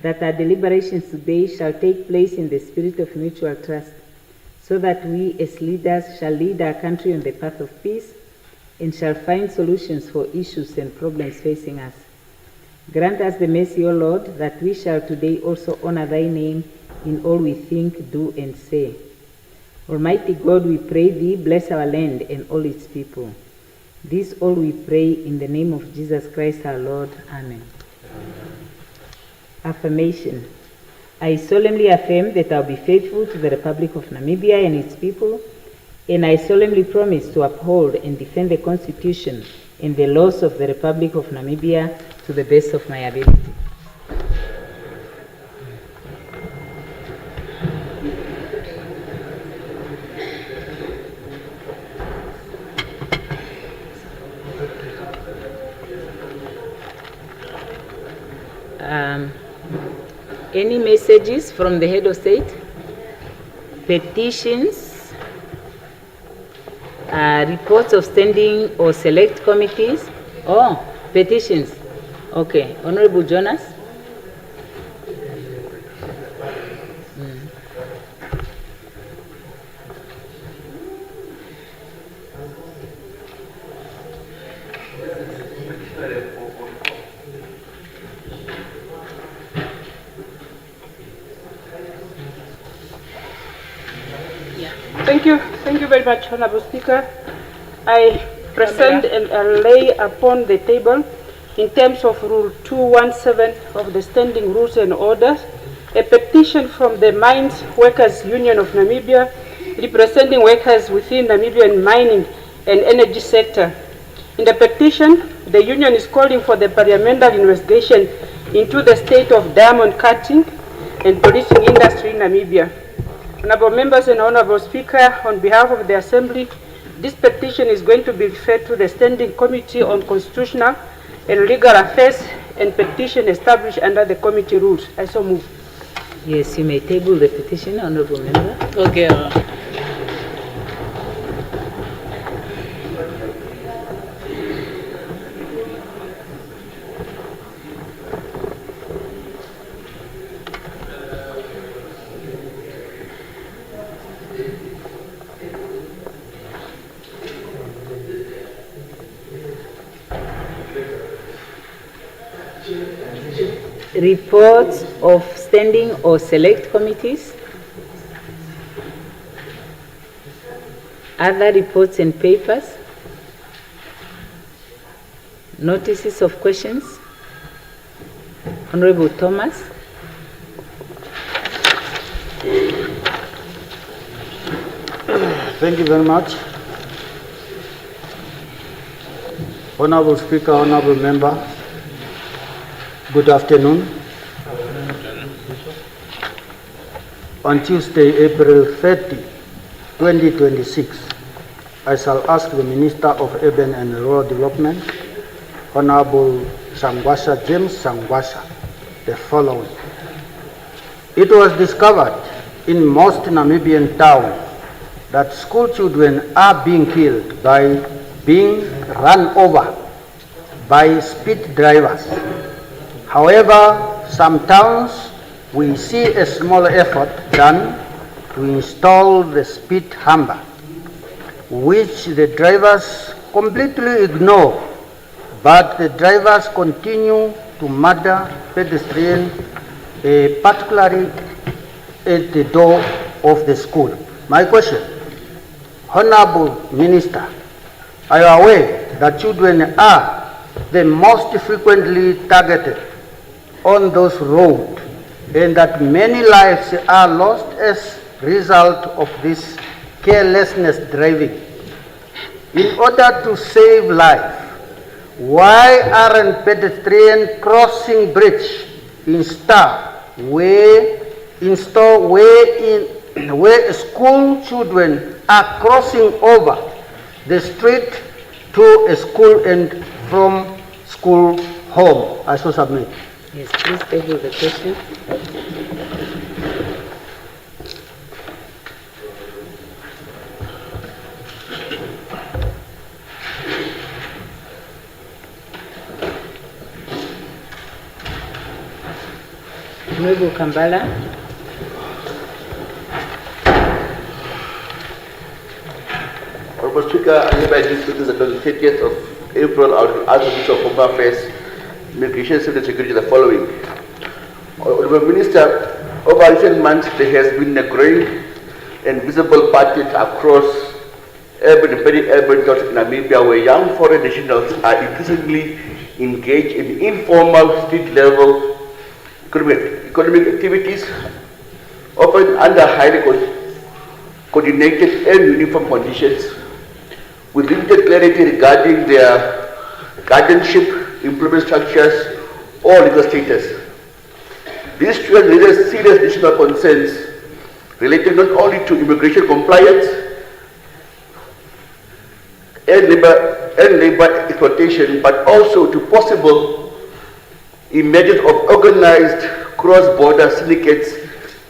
that our deliberations today shall take place in the spirit of mutual trust, so that we as leaders shall lead our country on the path of peace and shall find solutions for issues and problems facing us. Grant us the mercy, O Lord, that we shall today also honor thy name in all we think, do, and say. Almighty God, we pray thee, bless our land and all its people. This all we pray in the name of Jesus Christ our Lord. Amen. Affirmation. I solemnly affirm that I will be faithful to the Republic of Namibia and its people, and I solemnly promise to uphold and defend the Constitution and the laws of the Republic of Namibia to the best of my ability. Any messages from the head of state? Petitions? Reports of standing or select committees? Oh, petitions. Okay. Honorable Jonas? Thank you very much, Honorable Speaker. I present and lay upon the table, in terms of Rule 217 of the Standing Rules and Orders, a petition from the Mines Workers Union of Namibia, representing workers within Namibian mining and energy sector. In the petition, the union is calling for the parliamentary investigation into the state of diamond cutting and policing industry in Namibia. Honorable members and Honorable Speaker, on behalf of the Assembly, this petition is going to be referred to the Standing Committee on Constitutional and Legal Affairs and petition established under the committee rules. I so move. Yes, you may table the petition, Honorable Member. Okay. Reports of standing or select committees. Other reports and papers. Notices of questions. Honorable Thomas. Thank you very much. Honorable Speaker, Honorable Member, good afternoon. On Tuesday, April 30, 2026, I shall ask the Minister of Urban and Rural Development, Honorable Sangwasha James Sangwasha, the following. It was discovered in most Namibian towns that school children are being killed by being run over by speed drivers. However, some towns we see a small effort done to install the speed hamper, which the drivers completely ignore, but the drivers continue to murder pedestrians, particularly at the door of the school. My question, Honorable Minister, are you aware that children are the most frequently targeted on those roads, and that many lives are lost as a result of this carelessness driving? In order to save life, why aren't pedestrian crossing bridge installed where school children are crossing over the street to a school and from school home? I so submit. Yes, please table the question. Honorable Kambala. Honorable Speaker, I hereby discuss on the 30th of April, our Minister of Home Affairs, Immigration, Safety and Security the following. Honorable Minister, over recent months there has been a growing and visible pattern across urban and peri-urban areas in Namibia where young foreign nationals are increasingly engaged in informal street-level economic activities, often under highly coordinated and uniform conditions, with limited clarity regarding their guardianship, employment structures, or legal status. This trend raises serious national concerns related not only to immigration compliance and labor exploitation, but also to possible emergence of organized cross-border syndicates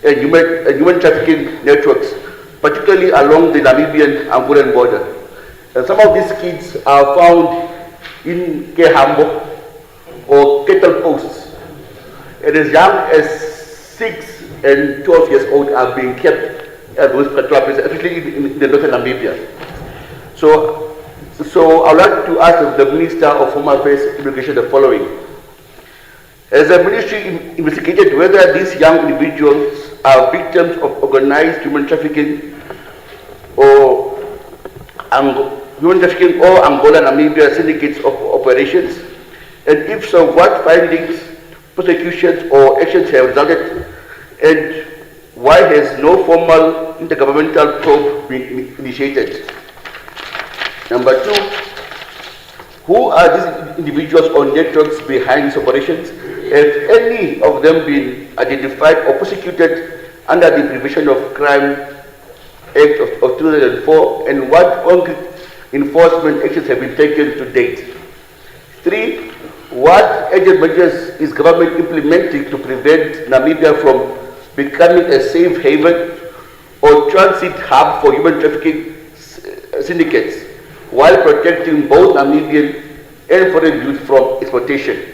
and human trafficking networks, particularly along the Namibian-Angolan border. And some of these kids are found in Kehambo or kettle posts, and as young as 6 and 12 years old are being kept at those patrol places, especially in the northern Namibia. So I would like to ask the Minister of Home Affairs Immigration the following. Has the ministry investigated whether these young individuals are victims of organized human trafficking or Angola-Namibia syndicates of operations? And if so, what findings, prosecutions or actions have resulted, and why has no formal intergovernmental probe been initiated? Number 2, who are these individuals or networks behind these operations? Have any of them been identified or prosecuted under the Prevention of Crime Act of 2004, and what concrete enforcement actions have been taken to date? 3, what urgent measures is government implementing to prevent Namibia from becoming a safe haven or transit hub for human trafficking syndicates, while protecting both Namibian and foreign youth from exploitation?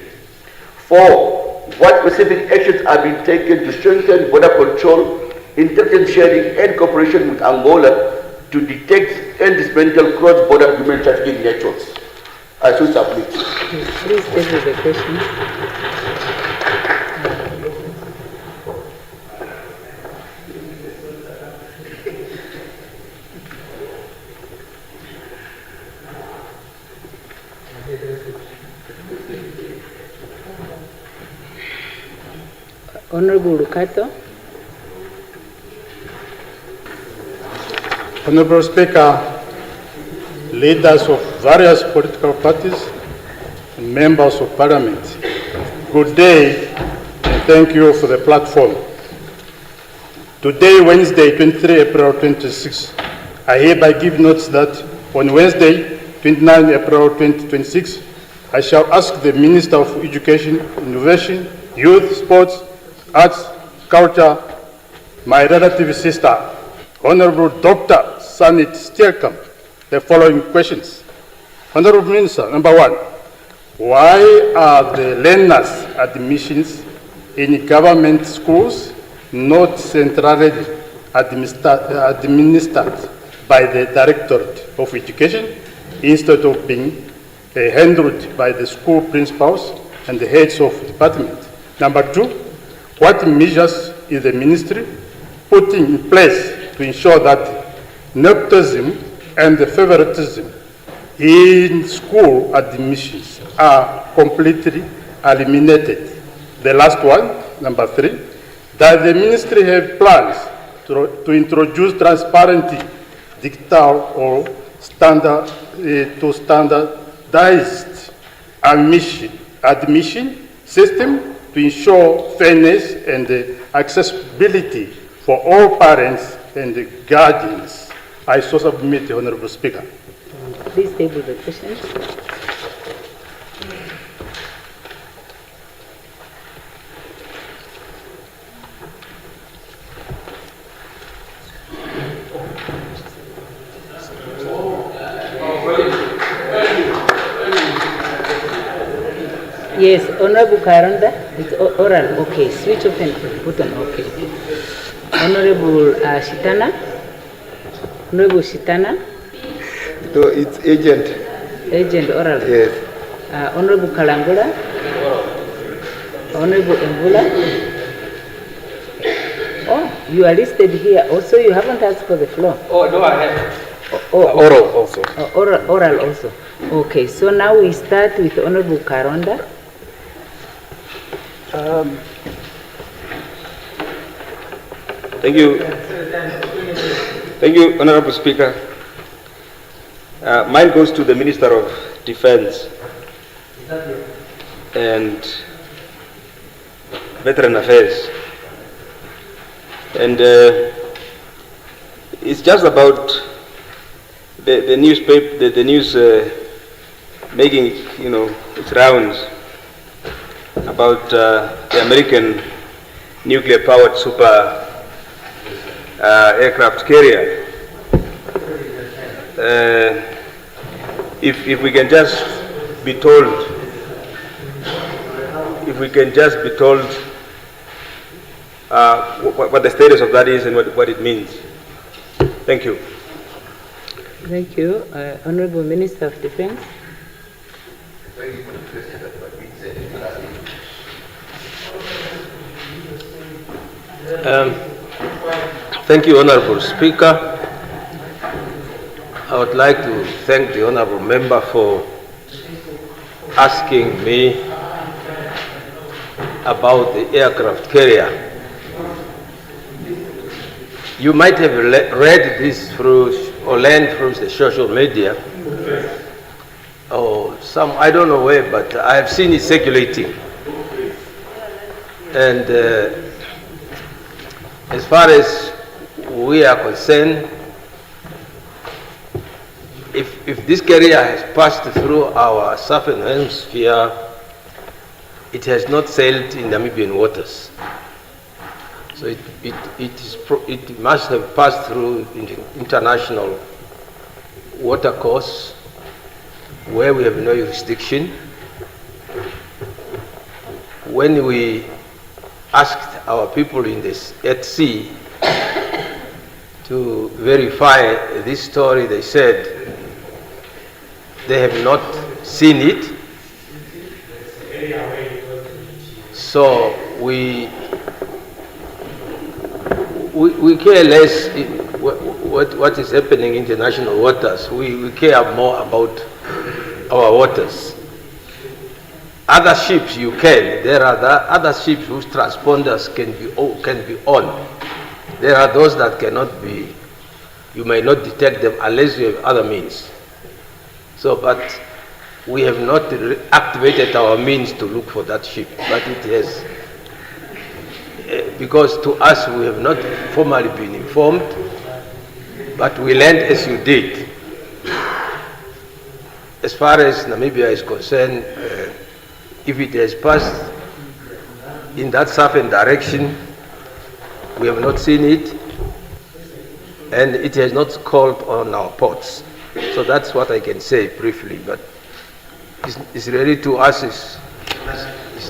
4, what specific actions are being taken to strengthen border control, intelligence sharing and cooperation with Angola to detect and dismantle cross-border human trafficking networks? I should submit. Please take with the question. Honorable Lukato. Honorable Speaker, leaders of various political parties, and members of Parliament, good day and thank you for the platform. Today, Wednesday, 23 April 26, I hereby give notice that on Wednesday, 29 April 2026, I shall ask the Minister of Education, Innovation, Youth, Sports, Arts, Culture, my relative sister, Honorable Dr. Sanit Stierkamp, the following questions. Honorable Minister, number 1, why are the learners' admissions in government schools not centrally administered by the Directorate of Education instead of being handled by the school principals and the heads of department? Number 2, what measures is the ministry putting in place to ensure that nepotism and favoritism in school admissions are completely eliminated? The last one, number 3, does the ministry have plans to introduce transparent, digital or standardized admission system to ensure fairness and accessibility for all parents and guardians? I so submit, Honorable Speaker. Please table the question. Yes, Honorable Karonda. It's oral, okay. Switch off and put on, okay. Honorable Shitana. Honorable Shitana. No, it's agent. Agent oral. Yes. Honorable Kalangula. Honorable Mbula. Oh, you are listed here. Also, you haven't asked for the floor. Oh, no, I have. Oral also. Oral also. Okay, so now we start with Honorable Karonda. Thank you. Thank you, Honorable Speaker. Mine goes to the Minister of Defense and Veteran Affairs. And it's just about the newspaper, the news making, its rounds about the American nuclear-powered super aircraft carrier. If we can just be told, what the status of that is and what it means. Thank you. Thank you. Honorable Minister of Defense. Thank you, Honorable Speaker. I would like to thank the Honorable Member for asking me about the aircraft carrier. You might have read this through or learned through the social media, or some, I don't know where, but I have seen it circulating. And as far as we are concerned, if this carrier has passed through our southern hemisphere, it has not sailed in Namibian waters. So it must have passed through international water course where we have no jurisdiction. When we asked our people in this at sea to verify this story, they said they have not seen it. So we care less what is happening in international waters. We care more about our waters. Other ships you can. There are other ships whose transponders can be on. There are those that cannot be. You may not detect them unless you have other means. So, but we have not activated our means to look for that ship. But it has, because to us we have not formally been informed, but we learned as you did. As far as Namibia is concerned, if it has passed in that southern direction, we have not seen it, and it has not called on our ports. So that's what I can say briefly, but it's really to us, it's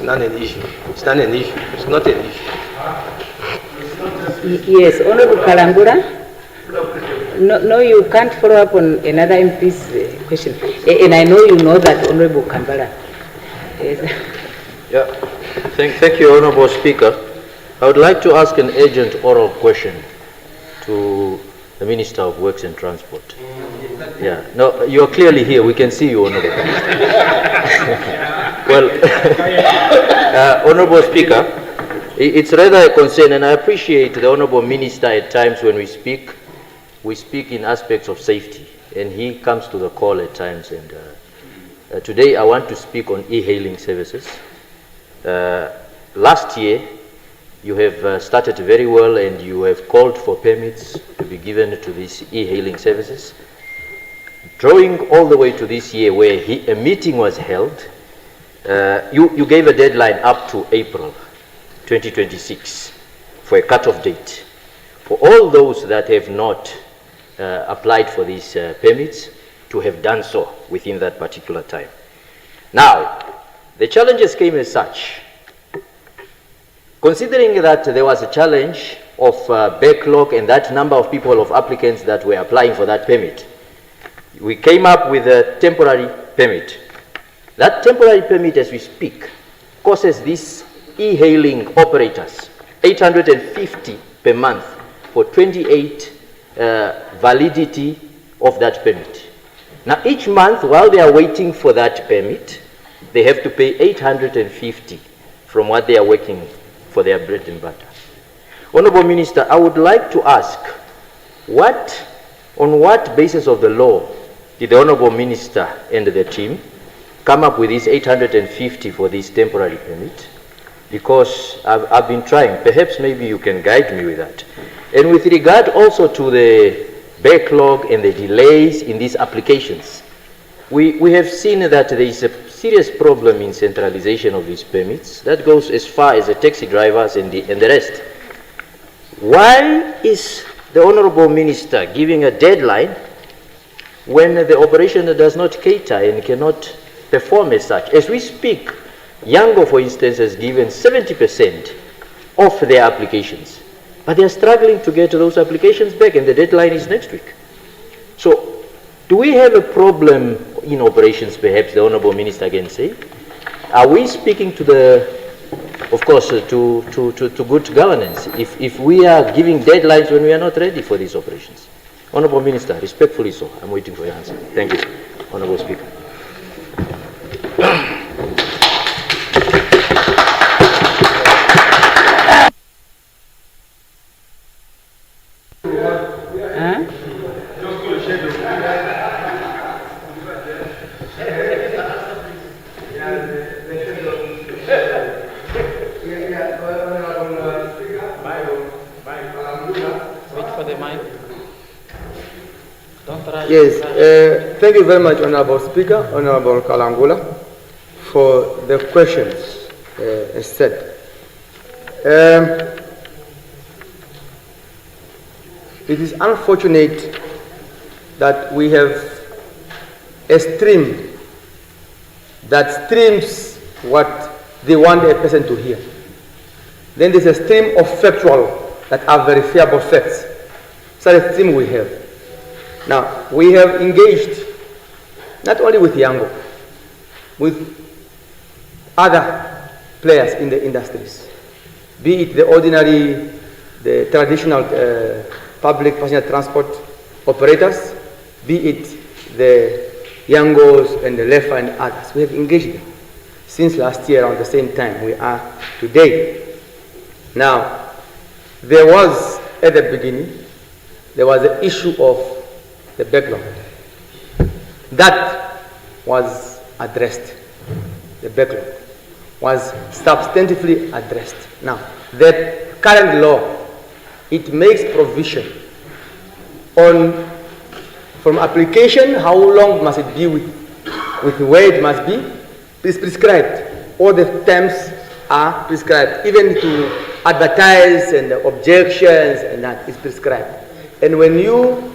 not an issue. It's not an issue. It's not an issue. Yes, Honorable Kalangura. No, you can't follow up on another MP's question. And I know you know that, Honorable Kambala. Yes. Yeah. Thank you, Honorable Speaker. I would like to ask an urgent oral question to the Minister of Works and Transport. Yeah. No, you are clearly here. We can see you, Honorable Minister. Well, Honorable Speaker, it's rather a concern, and I appreciate the Honorable Minister at times when we speak in aspects of safety, and he comes to the call at times. And today I want to speak on e-hailing services. Last year, you have started very well, and you have called for permits to be given to these e-hailing services. Drawing all the way to this year where a meeting was held, you gave a deadline up to April 2026 for a cut-off date for all those that have not applied for these permits to have done so within that particular time. Now, the challenges came as such. Considering that there was a challenge of backlog and that number of people, of applicants that were applying for that permit, we came up with a temporary permit. That temporary permit, as we speak, costs these e-hailing operators 850 per month for 28 validity of that permit. Now, each month, while they are waiting for that permit, they have to pay 850 from what they are working for their bread and butter. Honorable Minister, I would like to ask, on what basis of the law did the Honorable Minister and the team come up with this 850 for this temporary permit? Because I've been trying, perhaps maybe you can guide me with that. And with regard also to the backlog and the delays in these applications, we have seen that there is a serious problem in centralization of these permits. That goes as far as the taxi drivers and the rest. Why is the Honorable Minister giving a deadline when the operation does not cater and cannot perform as such? As we speak, Yango, for instance, has given 70% of their applications, but they are struggling to get those applications back, and the deadline is next week. So, do we have a problem in operations, perhaps the Honorable Minister can say? Are we speaking to the, of course, to good governance if we are giving deadlines when we are not ready for these operations? Honorable Minister, respectfully so, I'm waiting for your answer. Thank you, Honorable Speaker. Yes, thank you very much, Honorable Speaker, Honorable Kalangula, for the questions said. It is unfortunate that we have a stream that streams what they want a person to hear. Then there's a stream of factual that are verifiable facts. So the stream we have. Now, we have engaged not only with Yango, with other players in the industries, be it the ordinary, the traditional public passenger transport operators, be it the Yangos and the Lefa and others. We have engaged them since last year around the same time we are today. Now, there was, at the beginning, there was the issue of the backlog. That was addressed. The backlog was substantively addressed. Now, the current law, it makes provision on from application, how long must it be with where it must be, is prescribed. All the terms are prescribed, even to advertise and objections, and that is prescribed. And when you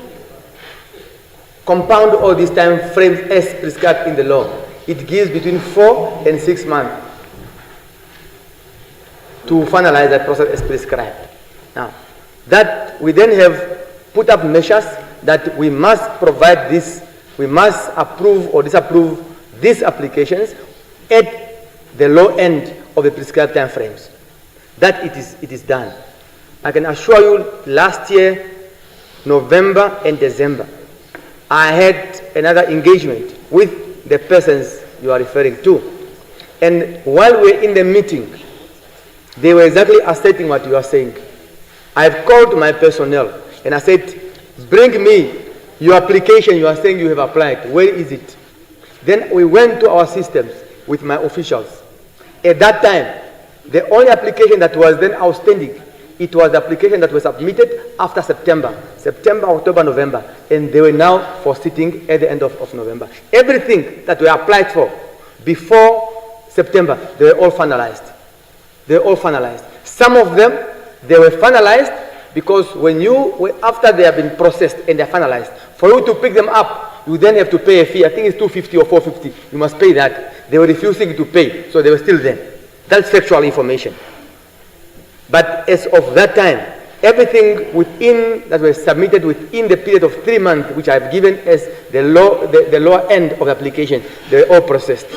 compound all these time frames as prescribed in the law, it gives between 4 and 6 months to finalize that process as prescribed. Now, that we then have put up measures that we must provide this, we must approve or disapprove these applications at the low end of the prescribed time frames. That it is done. I can assure you, last year, November and December, I had another engagement with the persons you are referring to. And while we were in the meeting, they were exactly asserting what you are saying. I've called my personnel and I said, bring me your application you are saying you have applied. Where is it? Then we went to our systems with my officials. At that time, the only application that was then outstanding, it was the application that was submitted after September, October, November, and they were now for sitting at the end of November. Everything that we applied for before September, they were all finalized. They were all finalized. Some of them, they were finalized because after they have been processed and they're finalized, for you to pick them up, you then have to pay a fee. I think it's 250 or 450. You must pay that. They were refusing to pay, so they were still there. That's factual information. But as of that time, everything that was submitted within the period of 3 months, which I've given as the lower end of the application, they're all processed.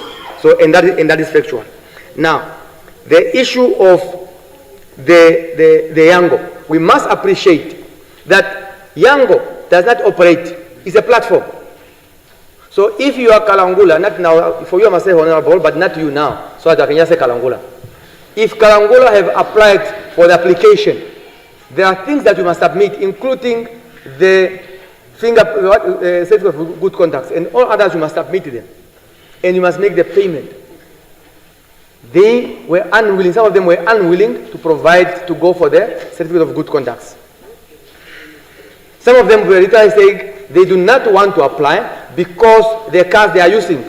So, and that is factual. Now, the issue of the Yango, we must appreciate that Yango does not operate. It's a platform. So if you are Kalangula, not now, for you I must say honorable, but not you now, so that I can just say Kalangula. If Kalangula have applied for the application, there are things that you must submit, including the certificate of good conduct, and all others you must submit them. And you must make the payment. They were unwilling, some of them were unwilling to provide, to go for the certificate of good conduct. Some of them were literally saying they do not want to apply because the cars they are using.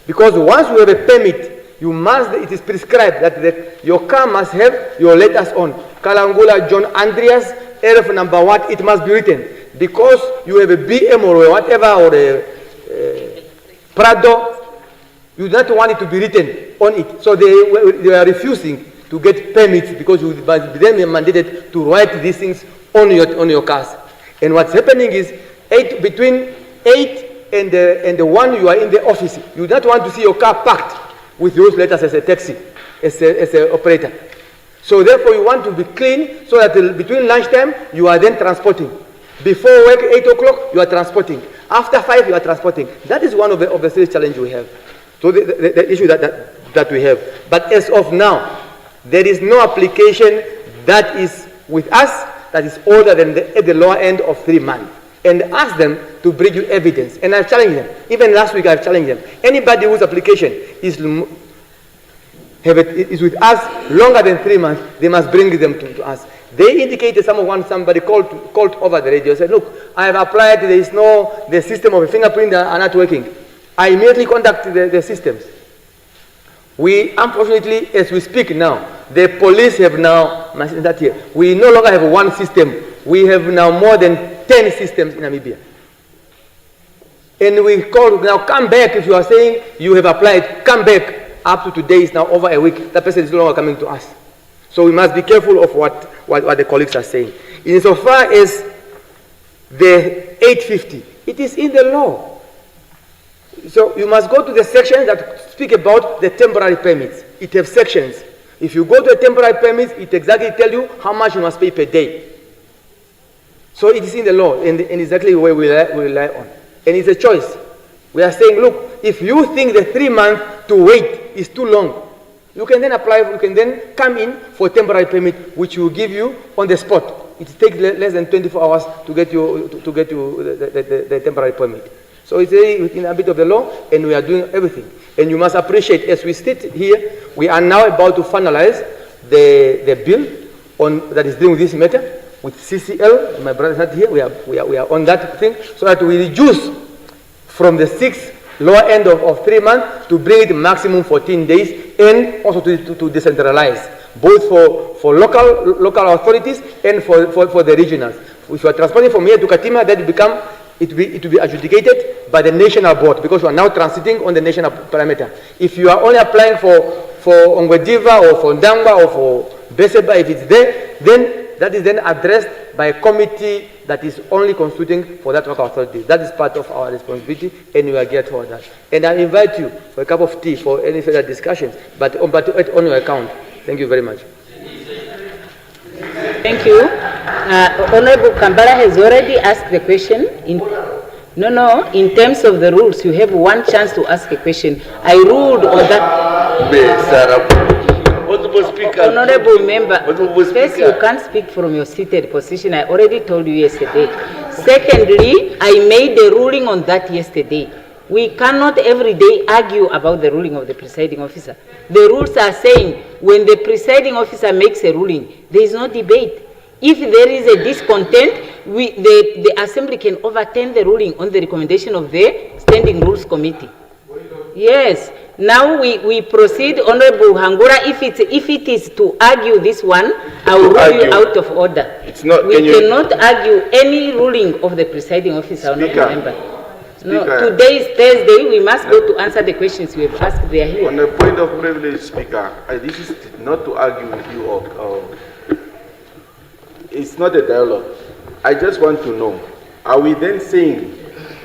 Because once you have a permit, you must, it is prescribed that your car must have your letters on. Kalangula, John Andreas, Elf number what, it must be written. Because you have a BM or whatever, or a Prado, you do not want it to be written on it. So they are refusing to get permits because you must be then mandated to write these things on your cars. And what's happening is between 8 and the 1 you are in the office, you do not want to see your car parked with those letters as a taxi, as an operator. So therefore you want to be clean so that between lunchtime you are then transporting. Before work 8 o'clock you are transporting. After 5 you are transporting. That is one of the serious challenges we have. So the issue that we have. But as of now, there is no application that is with us that is older than at the lower end of 3 months. And ask them to bring you evidence. And I've challenged them. Even last week I've challenged them. Anybody whose application is with us longer than 3 months, they must bring them to us. They indicated somebody called over the radio, said, look, I have applied, the system of a fingerprint are not working. I immediately contact the systems. We, unfortunately, as we speak now, the police have now, we no longer have one system. We have now more than 10 systems in Namibia. And we call now, come back if you are saying you have applied, come back. Up to today is now over a week. That person is no longer coming to us. So we must be careful of what the colleagues are saying. Insofar as the 850, it is in the law. So you must go to the sections that speak about the temporary permits. It has sections. If you go to a temporary permit, it exactly tells you how much you must pay per day. So it is in the law, and exactly where we rely on. And it's a choice. We are saying, look, if you think the 3 months to wait is too long, you can then apply, you can then come in for a temporary permit, which will give you on the spot. It takes less than 24 hours to get you the temporary permit. So it's within a bit of the law, and we are doing everything. And you must appreciate, as we sit here, we are now about to finalize the bill that is dealing with this matter with CCL. My brother is not here. We are on that thing, so that we reduce from the 6 lower end of 3 months to bring it maximum 14 days, and also to decentralize, both for local authorities and for the regionals. If you are transporting from here to Katima, that it will be adjudicated by the national board, because you are now transiting on the national parameter. If you are only applying for Ongwediva or for Ndangwa or for Beseba, if it's there, then that is then addressed by a committee that is only consulting for that local authority. That is part of our responsibility, and we are geared for that. And I invite you for a cup of tea for any further discussions, but on your account. Thank you very much. Thank you. Honorable Kambara has already asked the question. In terms of the rules, you have one chance to ask a question. I ruled on that. Honorable member, first you can't speak from your seated position. I already told you yesterday. Secondly, I made a ruling on that yesterday. We cannot every day argue about the ruling of the presiding officer. The rules are saying when the presiding officer makes a ruling, there is no debate. If there is a discontent, the assembly can overturn the ruling on the recommendation of the Standing Rules Committee. Yes. Now we proceed, Honorable Hangura. If it is to argue this one, I will rule you out of order. It's not. We cannot argue any ruling of the presiding officer, Honorable Member. No, today is Thursday. We must go to answer the questions we have asked. They are here. On a point of privilege, Speaker, this is not to argue with you or it's not a dialogue. I just want to know, are we then saying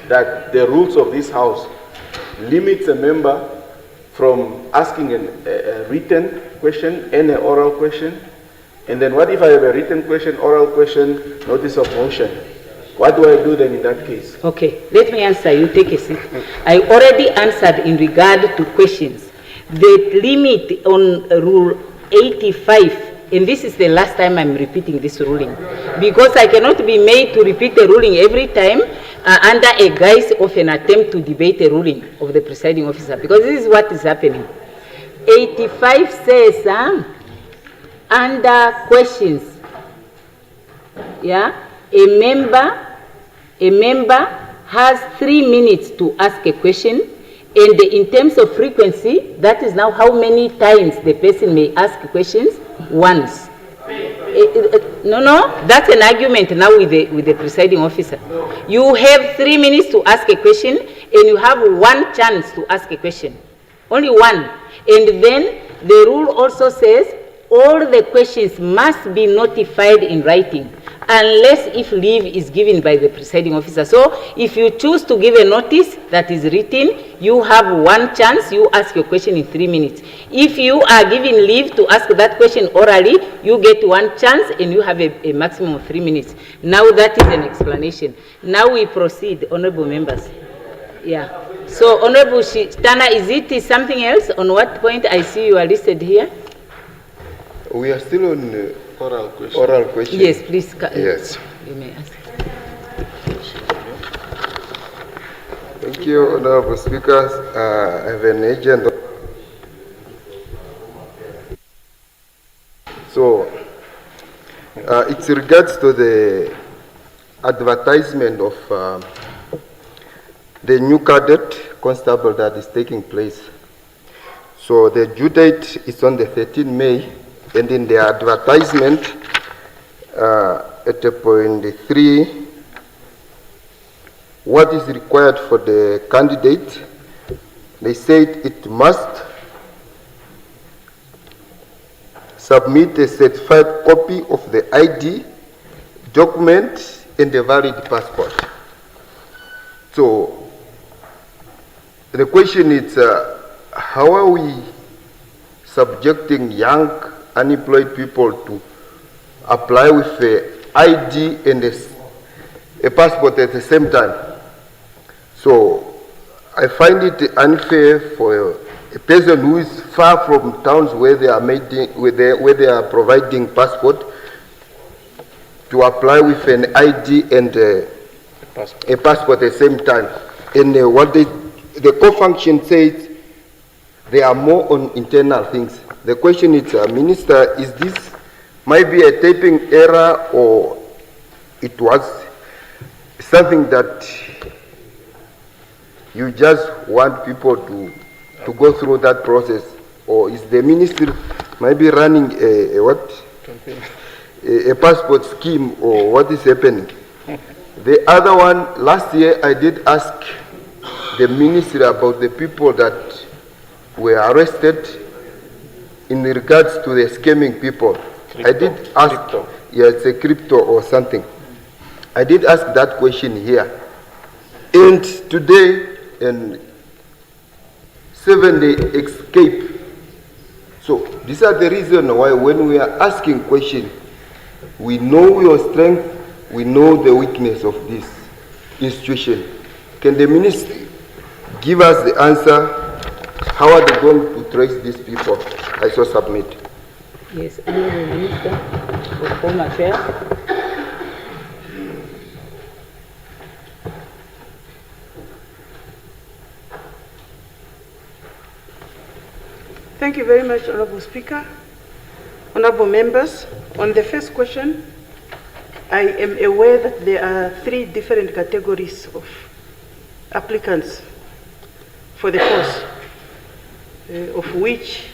that the rules of this House limits a member from asking a written question and an oral question? And then what if I have a written question, oral question, notice of motion? What do I do then in that case? Okay, let me answer. You take a seat. I already answered in regard to questions. The limit on Rule 85, and this is the last time I'm repeating this ruling, because I cannot be made to repeat the ruling every time under a guise of an attempt to debate a ruling of the presiding officer, because this is what is happening. 85 says, under questions, yeah, a member has 3 minutes to ask a question, and in terms of frequency, that is now how many times the person may ask questions. Once. No, that's an argument now with the presiding officer. You have 3 minutes to ask a question, and you have 1 chance to ask a question. Only 1. And then the rule also says all the questions must be notified in writing, unless if leave is given by the presiding officer. So if you choose to give a notice that is written, you have 1 chance, you ask your question in 3 minutes. If you are given leave to ask that question orally, you get 1 chance and you have a maximum of 3 minutes. Now that is an explanation. Now we proceed, honorable members. Yeah. So Honorable Tana, is it something else? On what point? I see you are listed here. We are still on Oral question. oral question. Yes, please. Yes. You may ask. Thank you, Honorable Speakers. I have an agenda. So, it's regards to the advertisement of the new cadet constable that is taking place. So the due date is on the 13th May, and in the advertisement at point 3, what is required for the candidate, they said it must submit a certified copy of the ID, document, and a valid passport. So the question is, how are we subjecting young unemployed people to apply with a ID and a passport at the same time? So I find it unfair for a person who is far from towns where they are where they are providing passport to apply with an ID and a passport at the same time. And what the co-function says, they are more on internal things. The question is, Minister, is this might be a typing error, or it was something that you just want people to go through that process, or is the ministry maybe running a passport scheme, or what is happening? The other one, last year I did ask the ministry about the people that were arrested in regards to the scamming people. I did ask, yeah, it's a crypto or something. I did ask that question here. And today, and 7-day escape. So these are the reasons why when we are asking questions, we know your strength, we know the weakness of this institution. Can the ministry give us the answer? How are they going to trace these people? I shall submit. Yes, Honorable Minister of Home Affairs. Thank you very much, Honorable Speaker. Honorable members, on the first question, I am aware that there are 3 different categories of applicants for the post, of which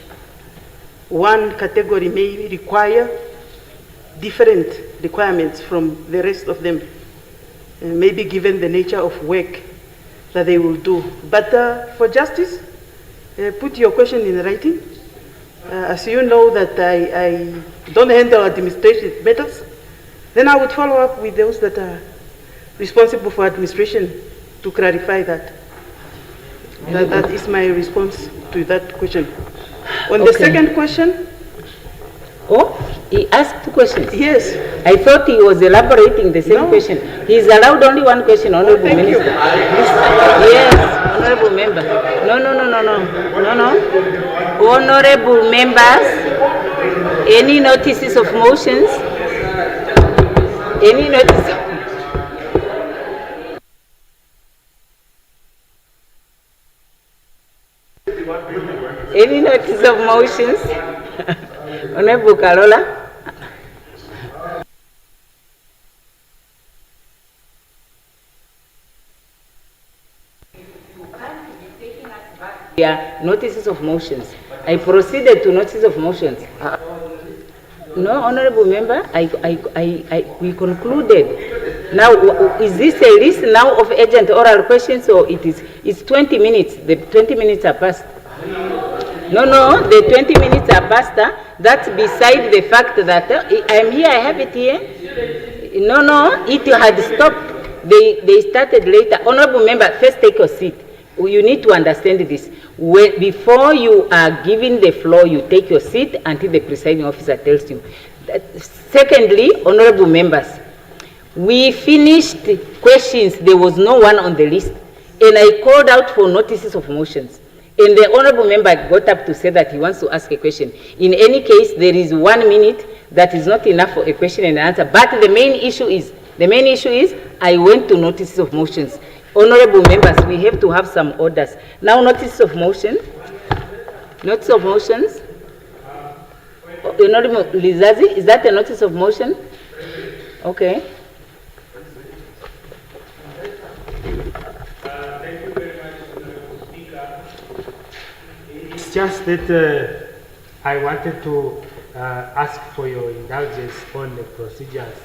one category may require different requirements from the rest of them, maybe given the nature of work that they will do. But for justice, put your question in writing. As you know that I don't handle administrative matters, Then I would follow up with those that are responsible for administration to clarify that. That is my response to that question. On the second question. Oh, he asked 2 questions? Yes. I thought he was elaborating the same question. He's allowed only 1 question, Honorable Minister. Yes, Honorable Member. No. Honorable Members, any notices of motions? Any notice? Any notice of motions? Honorable Carola? Yeah, notices of motions. I proceeded to notices of motions. No, Honorable Member, we concluded. Now, is this a list now of urgent oral questions, or it's 20 minutes? The 20 minutes are past. No, the 20 minutes are past. That's beside the fact that I'm here, I have it here. No, it had stopped. They started later. Honorable Member, first take your seat. You need to understand this. Before you are given the floor, you take your seat until the presiding officer tells you. Secondly, Honorable Members, we finished questions. There was no one on the list. And I called out for notices of motions. And the Honorable Member got up to say that he wants to ask a question. In any case, there is 1 minute that is not enough for a question and answer. But the main issue is, I went to notices of motions. Honorable Members, we have to have some orders. Now, notice of motion. Notice of motions. Honorable Lizazi, is that a notice of motion? Okay. Thank you very much, Honorable Speaker. It's just that I wanted to ask for your indulgence on the procedures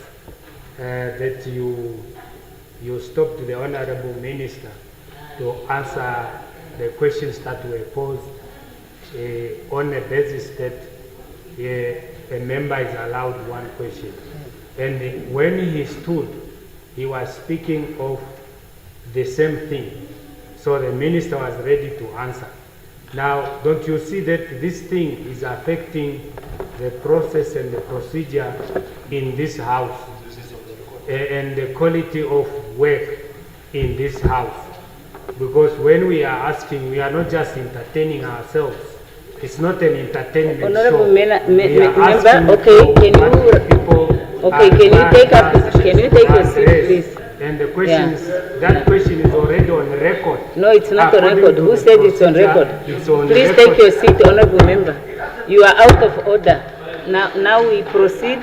that you stopped the Honorable Minister to answer the questions that were posed on the basis that a member is allowed 1 question. And when he stood, he was speaking of the same thing. So the minister was ready to answer. Now, don't you see that this thing is affecting the process and the procedure in this house and the quality of work in this house? Because when we are asking, we are not just entertaining ourselves. It's not an entertainment Honorable show. Member, okay, can you take your seat, please? And the questions, that question is already on record. No, it's not on record. Who said it's on record? It's on Please record. take your seat, Honorable Member. You are out of order. Now we proceed.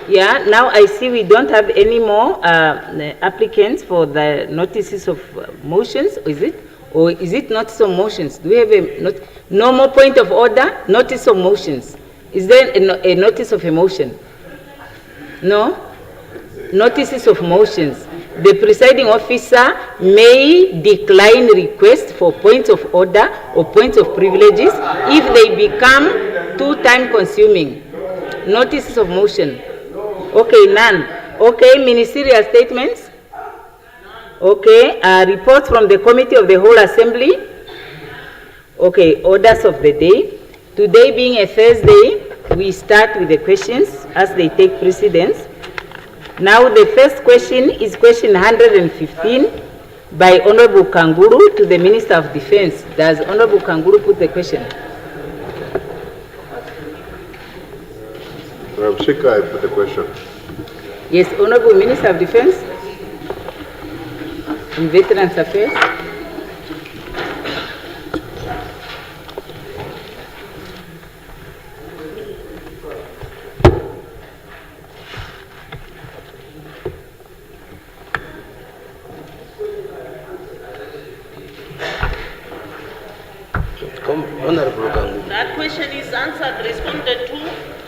Yeah, now I see we don't have any more applicants for the notices of motions, is it? Or is it notice of motions? Do we have no more point of order? Notice of motions. Is there a notice of a motion? No? Notices of motions. The presiding officer may decline requests for points of order or points of privileges if they become too time consuming. Notices of motion. Okay, none. Okay, ministerial statements. Okay, reports from the Committee of the Whole Assembly. Okay, orders of the day. Today being a Thursday, we start with the questions as they take precedence. Now the first question is question 115 by Honorable Kanguru to the Minister of Defense. Does Honorable Kanguru put the question? Madam Speaker, I put the question. Yes, Honorable Minister of Defense and Veterans Affairs. Honorable Kanguru. That question is answered, responded to,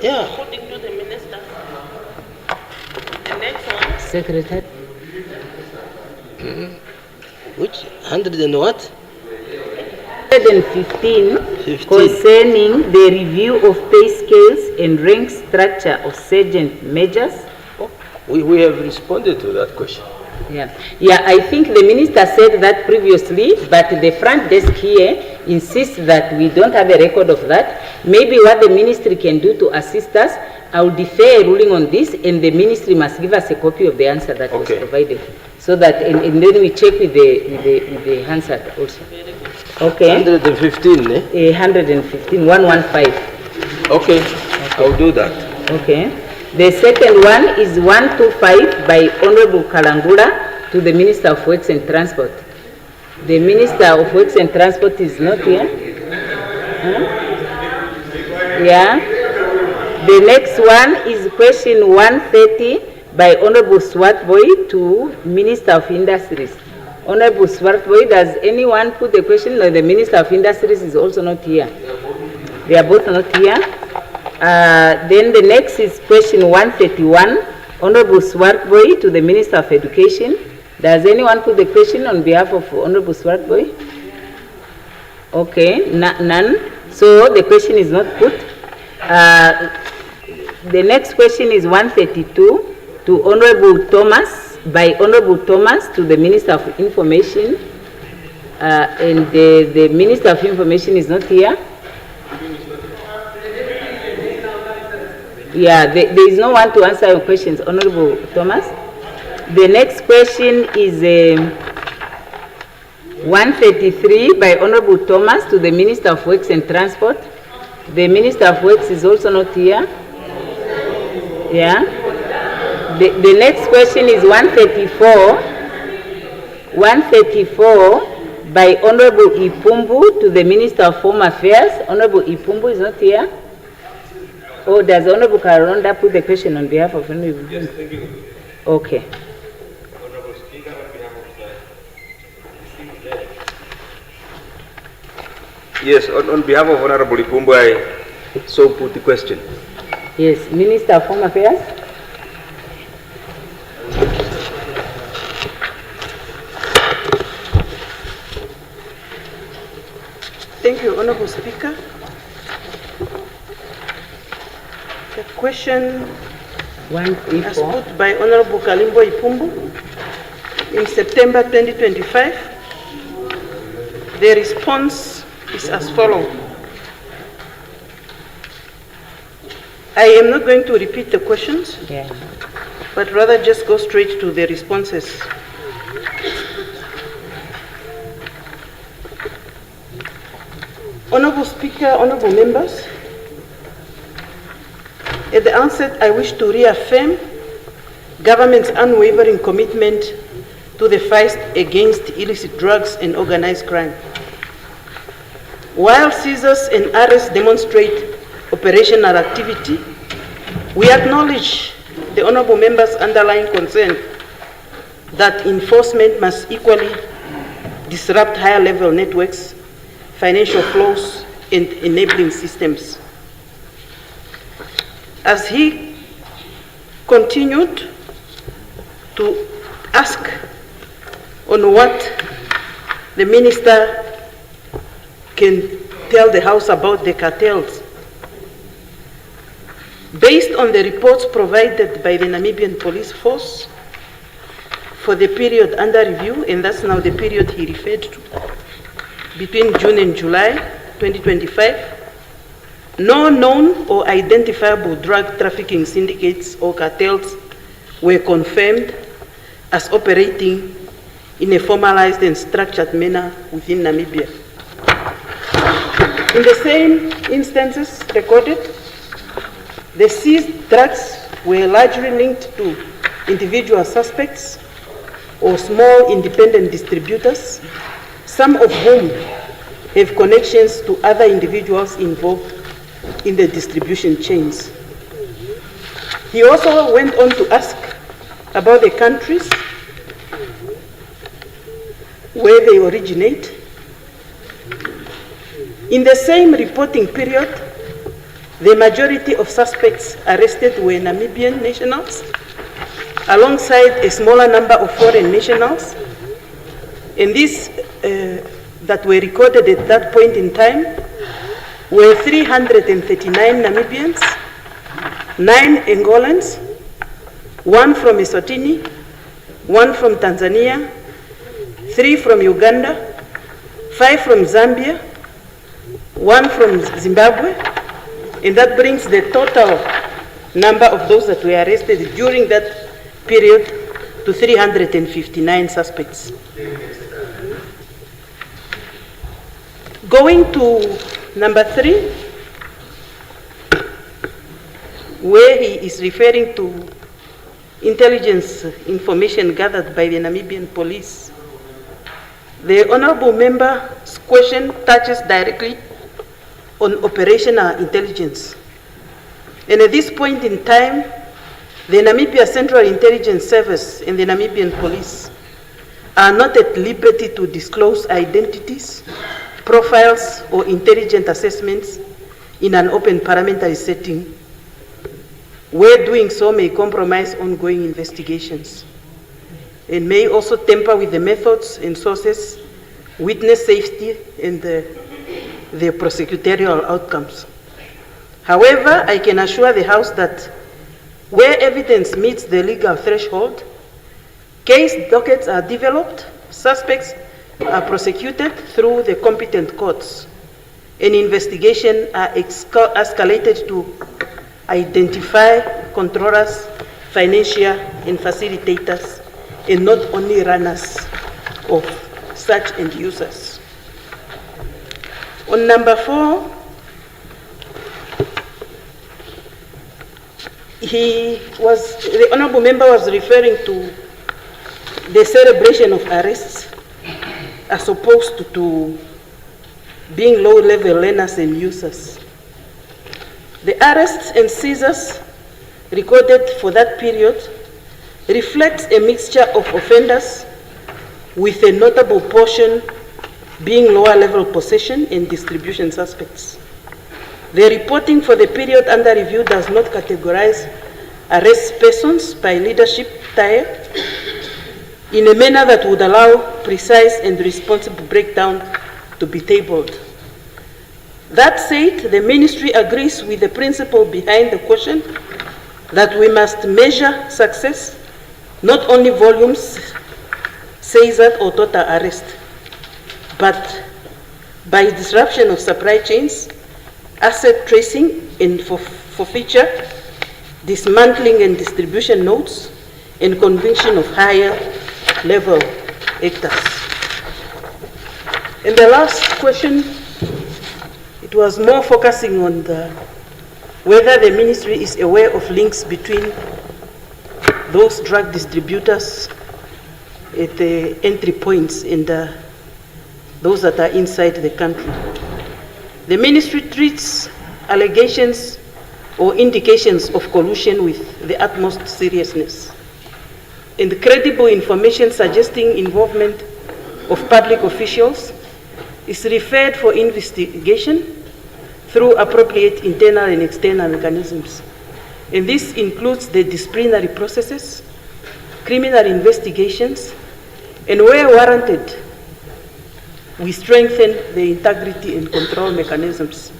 according to the minister. The next one. Secretary. Which 100 and what? 115 concerning the review of pay scales and rank structure of sergeant majors We have responded to that question. Yeah, I think the minister said that previously, but the front desk here insists that we don't have a record of that. Maybe what the ministry can do to assist us, I will defer a ruling on this, and the ministry must give us a copy of the answer that was provided, so that and then we check with the answer also. Okay. 115, eh? 115, 115. Okay, I'll do that. Okay. The second one is 125 by Honorable Kalangula to the Minister of Works and Transport. The Minister of Works and Transport is not here. Yeah. The next one is question 130 by Honorable Swartboy to Minister of Industries. Honorable Swartboy, does anyone put the question? No, the Minister of Industries is also not here. They are both not here. Then the next is question 131, Honorable Swartboy to the Minister of Education. Does anyone put the question on behalf of Honorable Swartboy? Okay, none. So the question is not put. The next question is 132 to Honorable Thomas, by Honorable Thomas to the Minister of Information. And the Minister of Information is not here. Yeah, there is no one to answer your questions, Honorable Thomas. The next question is 133 by Honorable Thomas to the Minister of Works and Transport. The Minister of Works is also not here. Yeah. The next question is 134. 134 by Honorable Ipumbu to the Minister of Home Affairs. Honorable Ipumbu is not here. Oh, does Honorable Karonda put the question on behalf of Honorable? Yes, thank you. Okay. Honorable Speaker, on behalf of Yes, on behalf of Honorable Ipumbu, I so put the question. Yes, Minister of Home Affairs. Thank you, Honorable Speaker. The question as put by Honorable Kalimbo Ipumbu in September 2025. The response is as follows. I am not going to repeat the questions, but rather just go straight to the responses. Honorable Speaker, honorable members, at the onset, I wish to reaffirm government's unwavering commitment to the fight against illicit drugs and organized crime. While seizures and arrests demonstrate operational activity, we acknowledge the honorable members' underlying concern that enforcement must equally disrupt higher-level networks, financial flows, and enabling systems. As he continued to ask on what the minister can tell the House about the cartels, based on the reports provided by the Namibian Police Force for the period under review, and that's now the period he referred to, between June and July 2025, no known or identifiable drug trafficking syndicates or cartels were confirmed as operating in a formalized and structured manner within Namibia. In the same instances recorded, the seized drugs were largely linked to individual suspects or small independent distributors, some of whom have connections to other individuals involved in the distribution chains. He also went on to ask about the countries where they originate. In the same reporting period, the majority of suspects arrested were Namibian nationals, alongside a smaller number of foreign nationals. And these that were recorded at that point in time were 339 Namibians, 9 Angolans, 1 from Eswatini, 1 from Tanzania, 3 from Uganda, 5 from Zambia, 1 from Zimbabwe, and that brings the total number of those that were arrested during that period to 359 suspects. Going to number 3, where he is referring to intelligence information gathered by the Namibian police. The honorable member's question touches directly on operational intelligence. And at this point in time, the Namibia Central Intelligence Service and the Namibian police are not at liberty to disclose identities, profiles, or intelligent assessments in an open parliamentary setting, where doing so may compromise ongoing investigations and may also tamper with the methods and sources, witness safety, and the prosecutorial outcomes. However, I can assure the House that where evidence meets the legal threshold, case dockets are developed, suspects are prosecuted through the competent courts, and investigations are escalated to identify controllers, financial, and facilitators, and not only runners of such end users. On number 4, the honorable member was referring to the celebration of arrests as opposed to being low-level learners and users. The arrests and seizures recorded for that period reflects a mixture of offenders, with a notable portion being lower-level possession and distribution suspects. The reporting for the period under review does not categorize arrest persons by leadership tier in a manner that would allow precise and responsible breakdown to be tabled. That said, the ministry agrees with the principle behind the question that we must measure success, not only volumes, seizure or total arrest, but by disruption of supply chains, asset tracing and forfeiture, dismantling and distribution nodes, and conviction of higher level actors. And the last question, it was more focusing on whether the ministry is aware of links between those drug distributors at the entry points and those that are inside the country. The ministry treats allegations or indications of collusion with the utmost seriousness, and credible information suggesting involvement of public officials is referred for investigation through appropriate internal and external mechanisms. And this includes the disciplinary processes, criminal investigations, and where warranted, we strengthen the integrity and control mechanisms.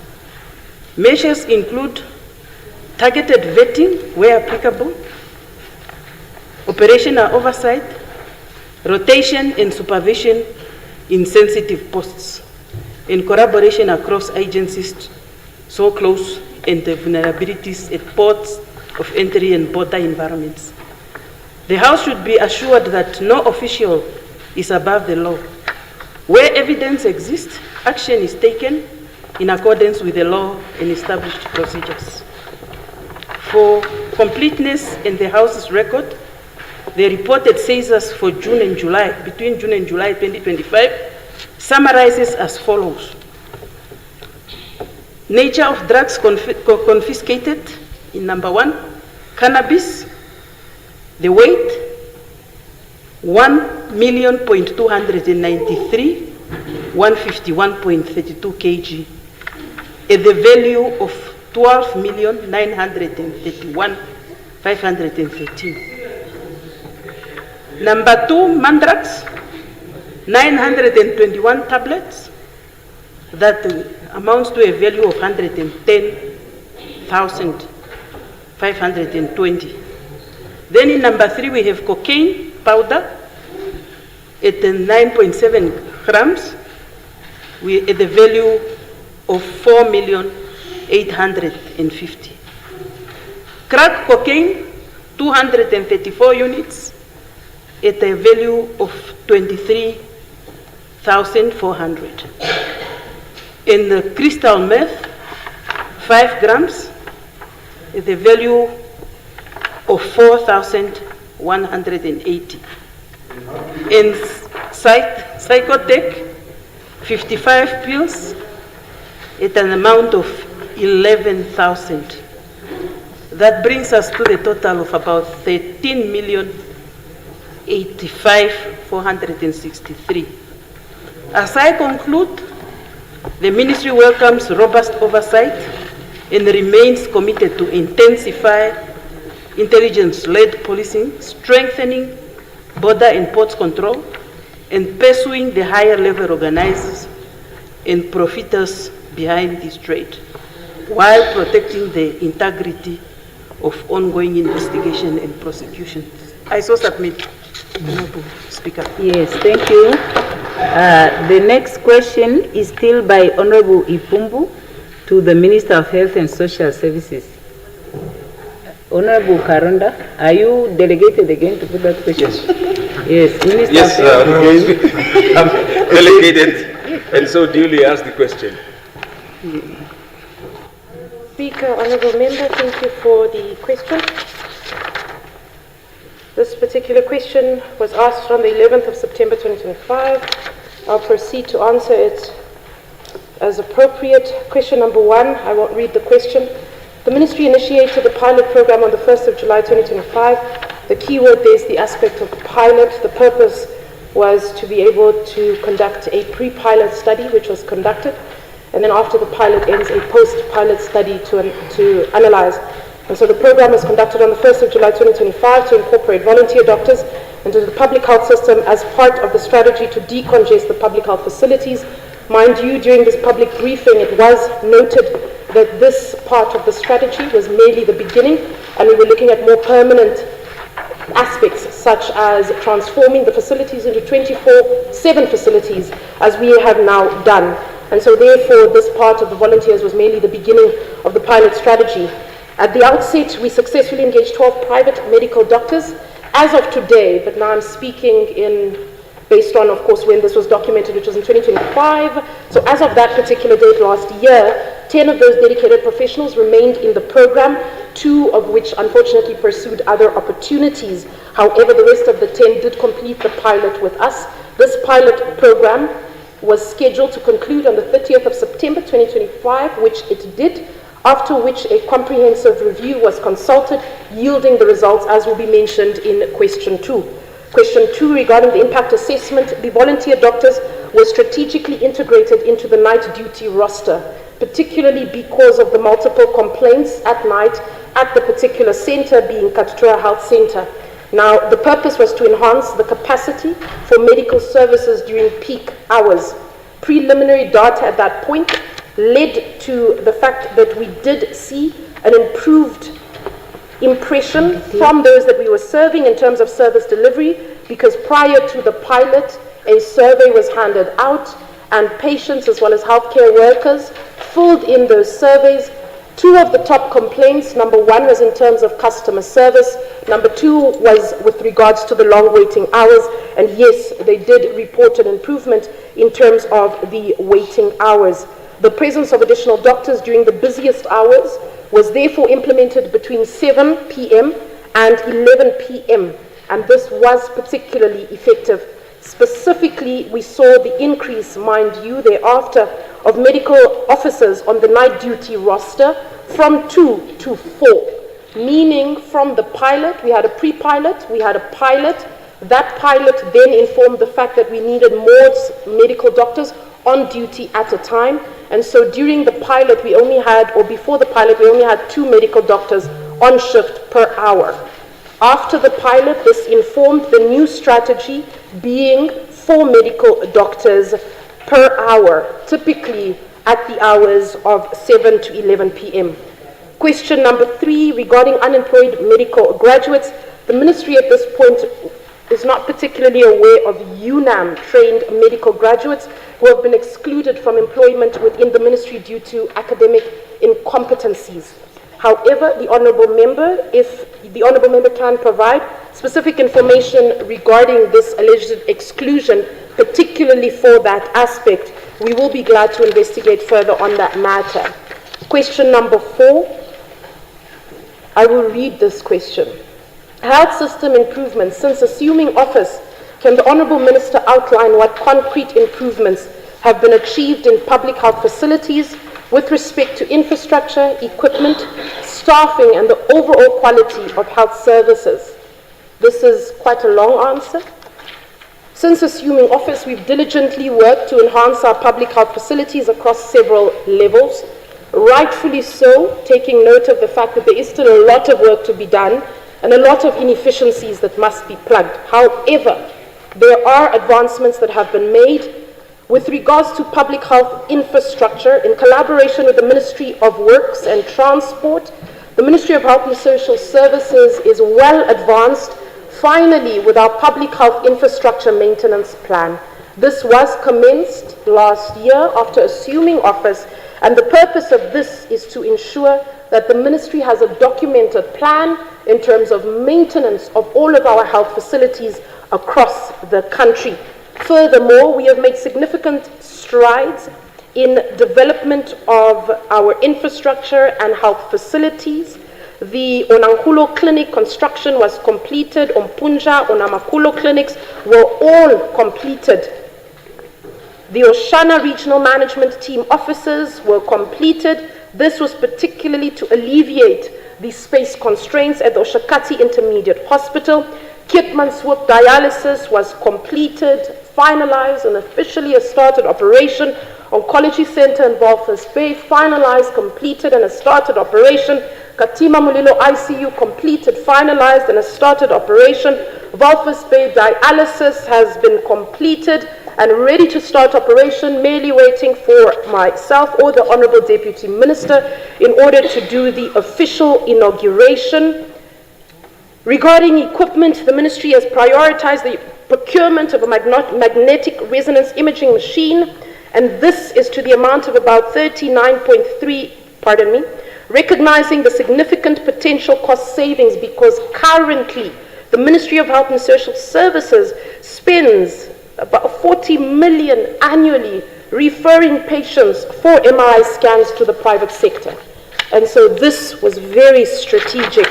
Measures include targeted vetting where applicable, operational oversight, rotation and supervision in sensitive posts, and collaboration across agencies so close, and the vulnerabilities at ports of entry and border environments. The House should be assured that no official is above the law. Where evidence exists, action is taken in accordance with the law and established procedures. For completeness in the House's record, the reported seizures for June and July, between June and July 2025, summarizes as follows. Nature of drugs confiscated in number 1, cannabis, the weight, 1,293,151.32 kg, at the value of 12,931,513. Number 2, mandrax, 921 tablets, that amounts to a value of 110,520. Then in number 3, we have cocaine powder at 9.7 grams at the value of 4,850,000. Crack cocaine, 234 units at a value of 23,400. In the crystal meth, 5 grams at the value of 4,180. In psychotech, 55 pills at an amount of 11,000. That brings us to the total of about 13,085,463. As I conclude, the ministry welcomes robust oversight and remains committed to intensify intelligence-led policing, strengthening border and ports control, and pursuing the higher level organizers and profiteers behind this trade, while protecting the integrity of ongoing investigation and prosecution. I so submit, Honorable Speaker. Yes, thank you. The next question is still by Honorable Ipumbu to the Minister of Health and Social Services. Honorable Karonda, are you delegated again to put that question? Yes, Minister. Yes, I'm delegated and so duly asked the question. Speaker, Honourable Member, thank you for the question. This particular question was asked on the 11th of September 2025. I'll proceed to answer it as appropriate. Question number 1, I won't read the question. The Ministry initiated a pilot program on the 1st of July 2025. The key word there is the aspect of pilot. The purpose was to be able to conduct a pre-pilot study, which was conducted, and then after the pilot ends, a post-pilot study to analyze. And so the program was conducted on the 1st of July 2025 to incorporate volunteer doctors into the public health system as part of the strategy to decongest the public health facilities. Mind you, during this public briefing, it was noted that this part of the strategy was merely the beginning, and we were looking at more permanent aspects, such as transforming the facilities into 24/7 facilities, as we have now done. And so therefore, this part of the volunteers was merely the beginning of the pilot strategy. At the outset, we successfully engaged 12 private medical doctors. As of today, but now I'm speaking based on, of course, when this was documented, which was in 2025. So as of that particular date last year, 10 of those dedicated professionals remained in the program, 2 of which unfortunately pursued other opportunities. However, the rest of the 10 did complete the pilot with us. This pilot program was scheduled to conclude on the 30th of September 2025, which it did, after which a comprehensive review was consulted, yielding the results as will be mentioned in question 2. Question 2, regarding the impact assessment, the volunteer doctors were strategically integrated into the night duty roster, particularly because of the multiple complaints at night at the particular center, being Katutura Health Center. Now, the purpose was to enhance the capacity for medical services during peak hours. Preliminary data at that point led to the fact that we did see an improved impression from those that we were serving in terms of service delivery, because prior to the pilot, a survey was handed out and patients as well as healthcare workers filled in those surveys. 2 of the top complaints, number 1 was in terms of customer service, number 2 was with regards to the long waiting hours, and yes, they did report an improvement in terms of the waiting hours. The presence of additional doctors during the busiest hours was therefore implemented between 7 p.m. and 11 p.m., and this was particularly effective. Specifically, we saw the increase, mind you, thereafter, of medical officers on the night duty roster from 2 to 4, meaning from the pilot, we had a pre-pilot, we had a pilot. That pilot then informed the fact that we needed more medical doctors on duty at a time. And so during the pilot, we only had, or before the pilot, we only had 2 medical doctors on shift per hour. After the pilot, this informed the new strategy being 4 medical doctors per hour, typically at the hours of 7 to 11 p.m. Question number 3, regarding unemployed medical graduates, The ministry at this point is not particularly aware of UNAM-trained medical graduates who have been excluded from employment within the ministry due to academic incompetencies. However, the honourable member, if the honourable member can provide specific information regarding this alleged exclusion, particularly for that aspect, we will be glad to investigate further on that matter. Question number 4. I will read this question. Health system improvements. Since assuming office, can the Honourable Minister outline what concrete improvements have been achieved in public health facilities with respect to infrastructure, equipment, staffing, and the overall quality of health services? This is quite a long answer. Since assuming office, we've diligently worked to enhance our public health facilities across several levels. Rightfully so, taking note of the fact that there is still a lot of work to be done and a lot of inefficiencies that must be plugged. However, there are advancements that have been made with regards to public health infrastructure. In collaboration with the Ministry of Works and Transport, the Ministry of Health and Social Services is well advanced, finally, with our public health infrastructure maintenance plan. This was commenced last year after assuming office, and the purpose of this is to ensure that the ministry has a documented plan in terms of maintenance of all of our health facilities across the country. Furthermore, we have made significant strides in development of our infrastructure and health facilities. The Onankulo Clinic construction was completed. Ompunja, Onamakulo clinics were all completed. The Oshana Regional Management Team offices were completed. This was particularly to alleviate the space constraints at the Oshakati Intermediate Hospital. Kitmanswap dialysis was completed, finalized, and officially a started operation. Oncology Center in Walvis Bay, finalized, completed, and a started operation. Katima Mulilo ICU, completed, finalized, and a started operation. Walvis Bay dialysis has been completed and ready to start operation, merely waiting for myself or the Honourable Deputy Minister in order to do the official inauguration. Regarding equipment, the Ministry has prioritized the procurement of a magnetic resonance imaging machine, and this is to the amount of about 39.3, recognizing the significant potential cost savings, because currently the Ministry of Health and Social Services spends about 40 million annually referring patients for MRI scans to the private sector. And so this was very strategic.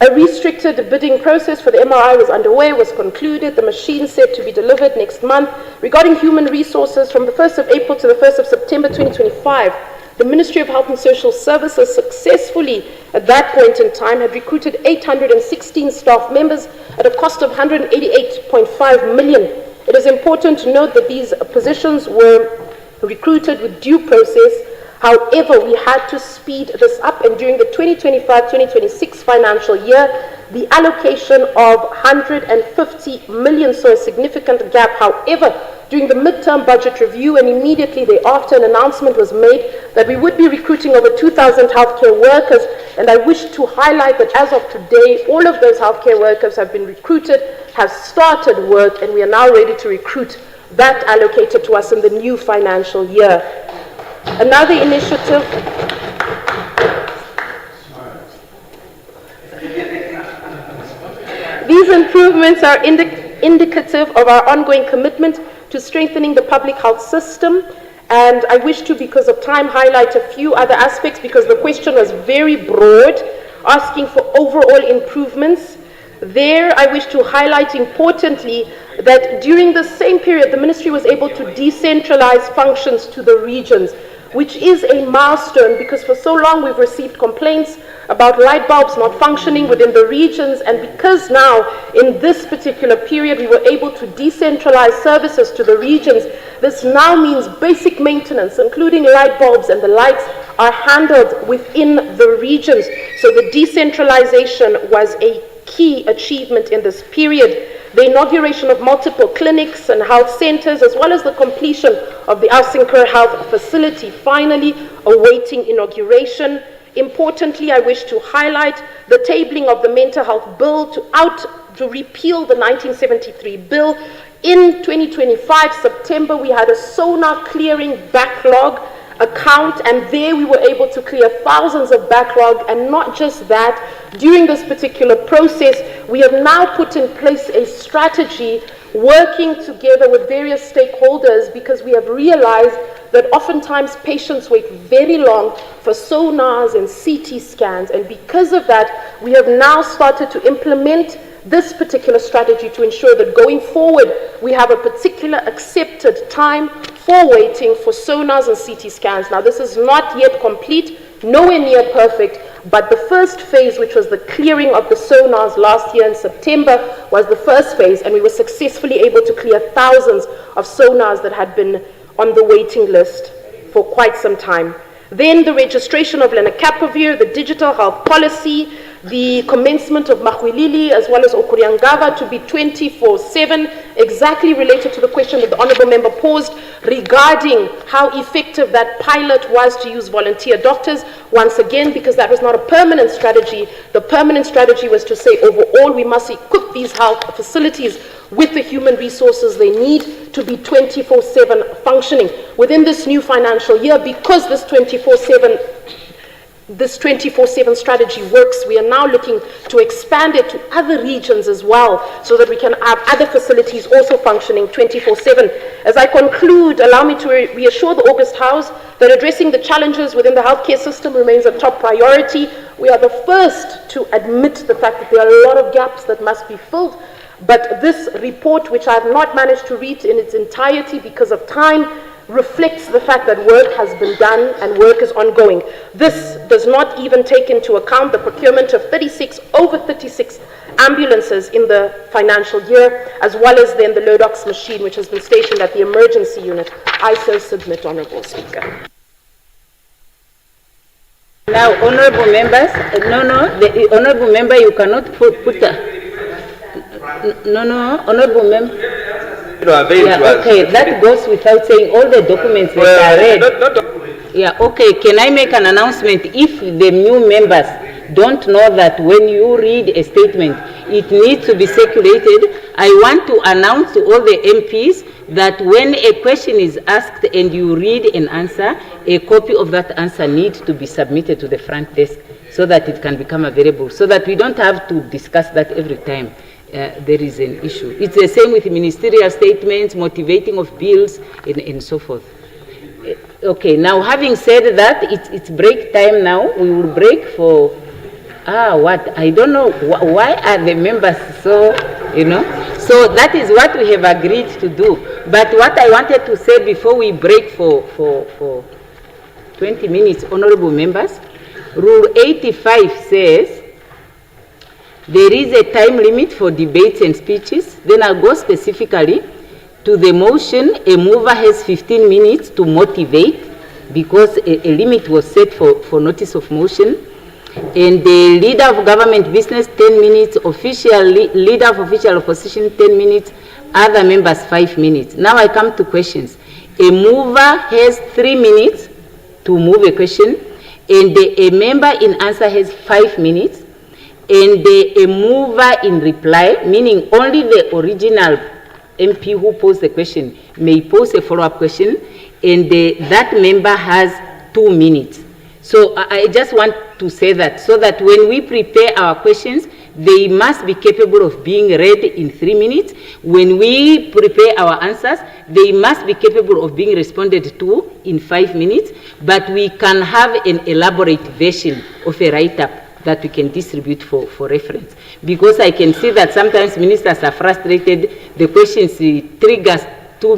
A restricted bidding process for the MRI was underway, was concluded. The machine set to be delivered next month. Regarding human resources, from the 1st of April to the 1st of September 2025, the Ministry of Health and Social Services successfully, at that point in time, had recruited 816 staff members at a cost of 188.5 million. It is important to note that these positions were recruited with due process. However, we had to speed this up, and during the 2025-2026 financial year, the allocation of 150 million saw a significant gap. However, during the midterm budget review and immediately thereafter, an announcement was made that we would be recruiting over 2,000 healthcare workers, and I wish to highlight that as of today, all of those healthcare workers have been recruited, have started work, and we are now ready to recruit that allocated to us in the new financial year. Another initiative. These improvements are indicative of our ongoing commitment to strengthening the public health system, and I wish to, because of time, highlight a few other aspects, because the question was very broad, asking for overall improvements. There, I wish to highlight importantly that during the same period, the ministry was able to decentralize functions to the regions, which is a milestone, because for so long we've received complaints about light bulbs not functioning within the regions, and because now in this particular period we were able to decentralize services to the regions, this now means basic maintenance, including light bulbs and the lights, are handled within the regions. So the decentralization was a key achievement in this period. The inauguration of multiple clinics and health centers, as well as the completion of the Ausinker Health Facility, finally awaiting inauguration. Importantly, I wish to highlight the tabling of the mental health bill to repeal the 1973 bill. In 2025, September, we had a SONA clearing backlog account, and there we were able to clear thousands of backlog. And not just that, during this particular process, we have now put in place a strategy working together with various stakeholders, because we have realized that oftentimes patients wait very long for sonars and CT scans, and because of that, we have now started to implement this particular strategy to ensure that going forward, we have a particular accepted time for waiting for sonars and CT scans. Now, this is not yet complete, nowhere near perfect, but the first phase, which was the clearing of the sonars last year in September, was the first phase, and we were successfully able to clear thousands of sonars that had been on the waiting list for quite some time. Then the registration of lenacapavir, the digital health policy, the commencement of Mahwilili as well as Okuriangava to be 24/7, exactly related to the question that the Honourable Member posed regarding how effective that pilot was to use volunteer doctors. Once again, because that was not a permanent strategy, the permanent strategy was to say overall we must equip these health facilities with the human resources they need to be 24/7 functioning. Within this new financial year, because this 24/7 strategy works, we are now looking to expand it to other regions as well, so that we can have other facilities also functioning 24/7. As I conclude, allow me to reassure the August House that addressing the challenges within the healthcare system remains a top priority. We are the first to admit the fact that there are a lot of gaps that must be filled, but this report, which I have not managed to read in its entirety because of time, reflects the fact that work has been done and work is ongoing. This does not even take into account the procurement of over 36 ambulances in the financial year, as well as then the Lodox machine, which has been stationed at the emergency unit. I so submit, Honourable Speaker. Now, honourable members, the honourable member, you cannot put honourable member. Okay, that goes without saying. All the documents that are read. Okay, can I make an announcement? If the new members don't know that when you read a statement, it needs to be circulated, I want to announce to all the MPs that when a question is asked and you read an answer, a copy of that answer needs to be submitted to the front desk so that it can become available, so that we don't have to discuss that every time there is an issue. It's the same with ministerial statements, motivating of bills, and so forth. Okay, now having said that, it's break time now. We will break for, I don't know, why are the members so, So that is what we have agreed to do. But what I wanted to say before we break for 20 minutes, honorable members, Rule 85 says, there is a time limit for debates and speeches. Then I'll go specifically to the motion. A mover has 15 minutes to motivate, because a limit was set for notice of motion. And the leader of government business, 10 minutes. Leader of official opposition, 10 minutes. Other members, 5 minutes. Now I come to questions. A mover has 3 minutes to move a question, and a member in answer has 5 minutes. And a mover in reply, meaning only the original MP who posed the question may pose a follow-up question, and that member has 2 minutes. So I just want to say that, so that when we prepare our questions, they must be capable of being read in 3 minutes. When we prepare our answers, they must be capable of being responded to in 5 minutes, but we can have an elaborate version of a write-up that we can distribute for reference. Because I can see that sometimes ministers are frustrated, the questions triggers too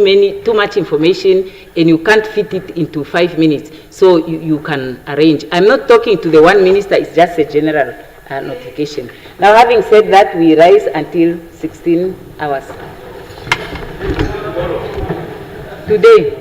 much information, and you can't fit it into 5 minutes. So you can arrange. I'm not talking to the one minister, it's just a general notification. Now, having said that, we rise until 16 hours. Today.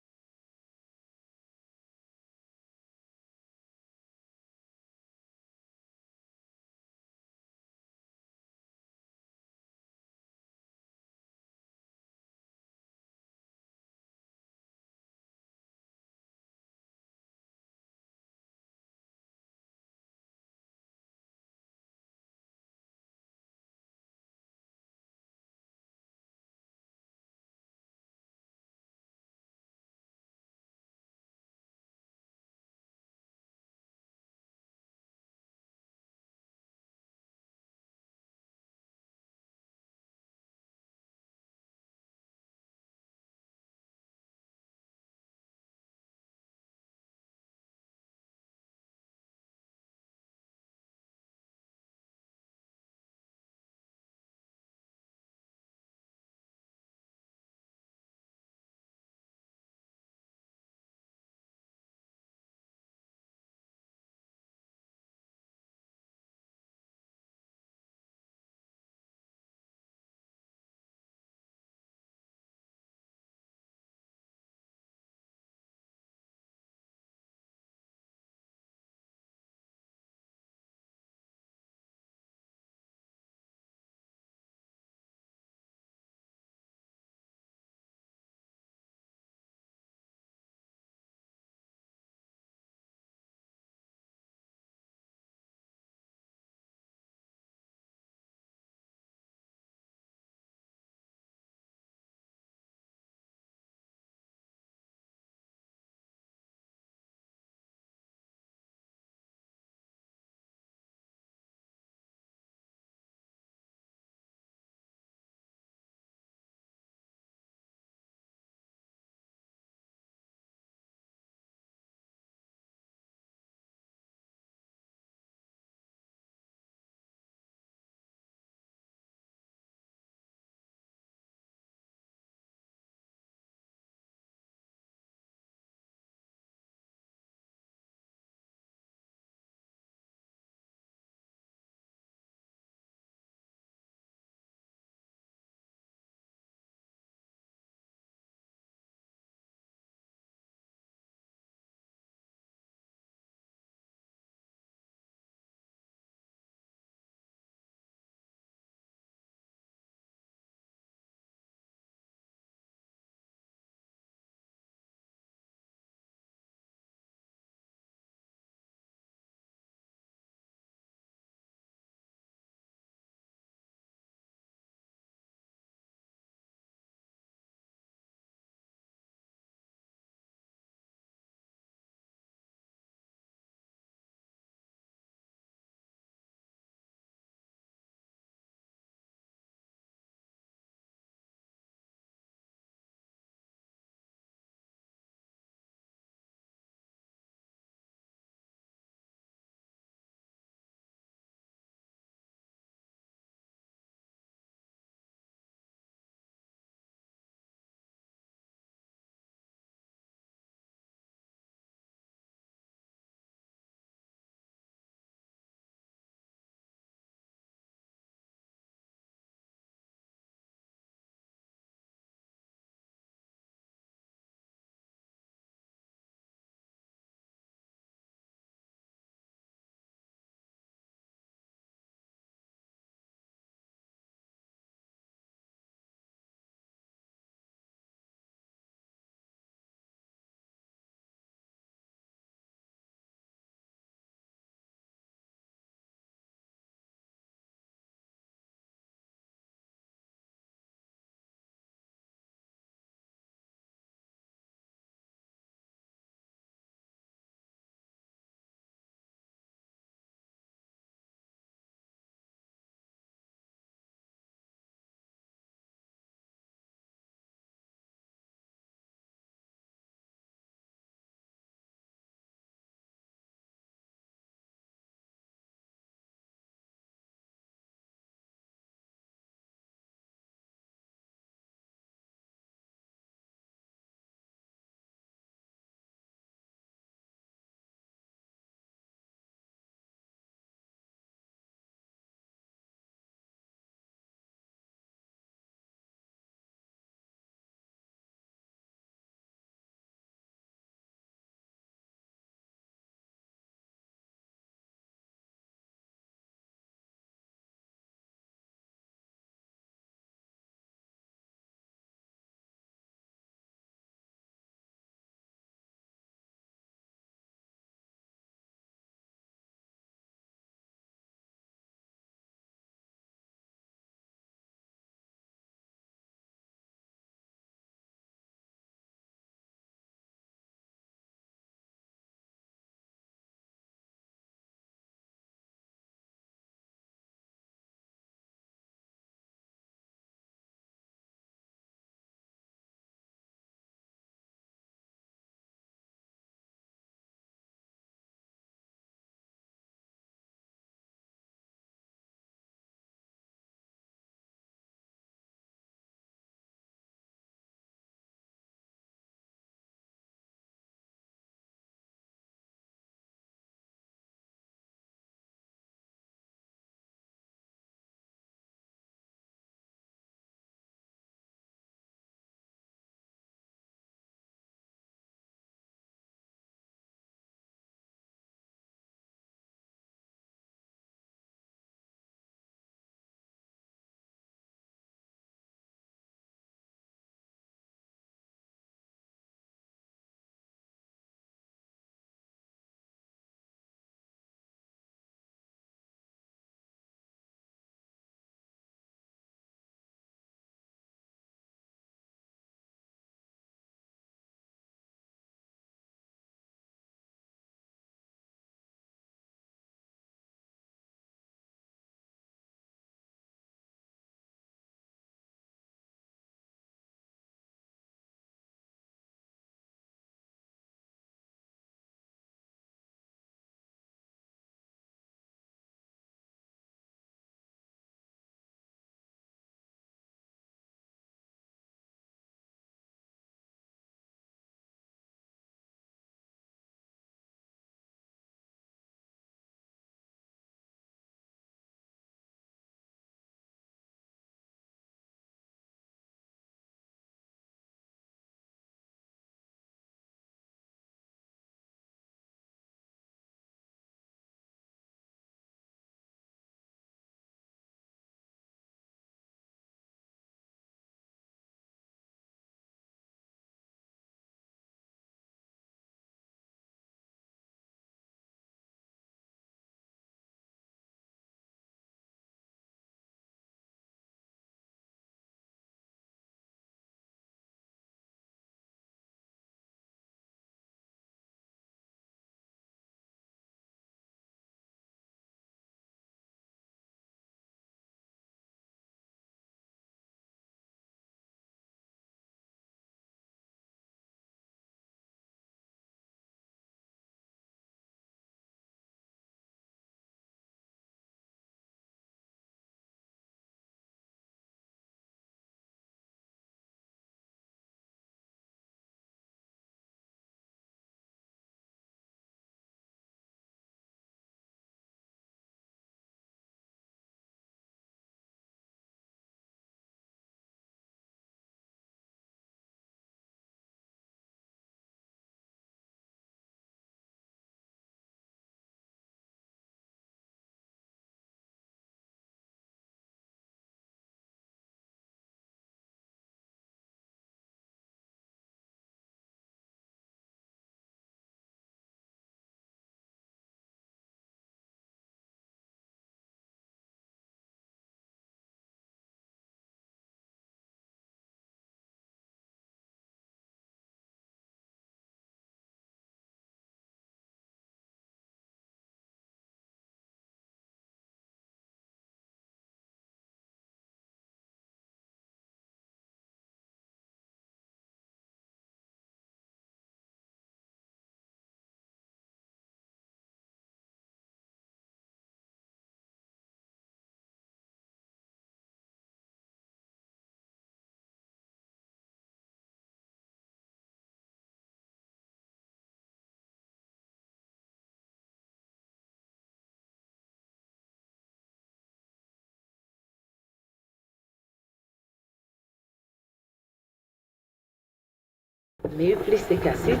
May you please take a seat?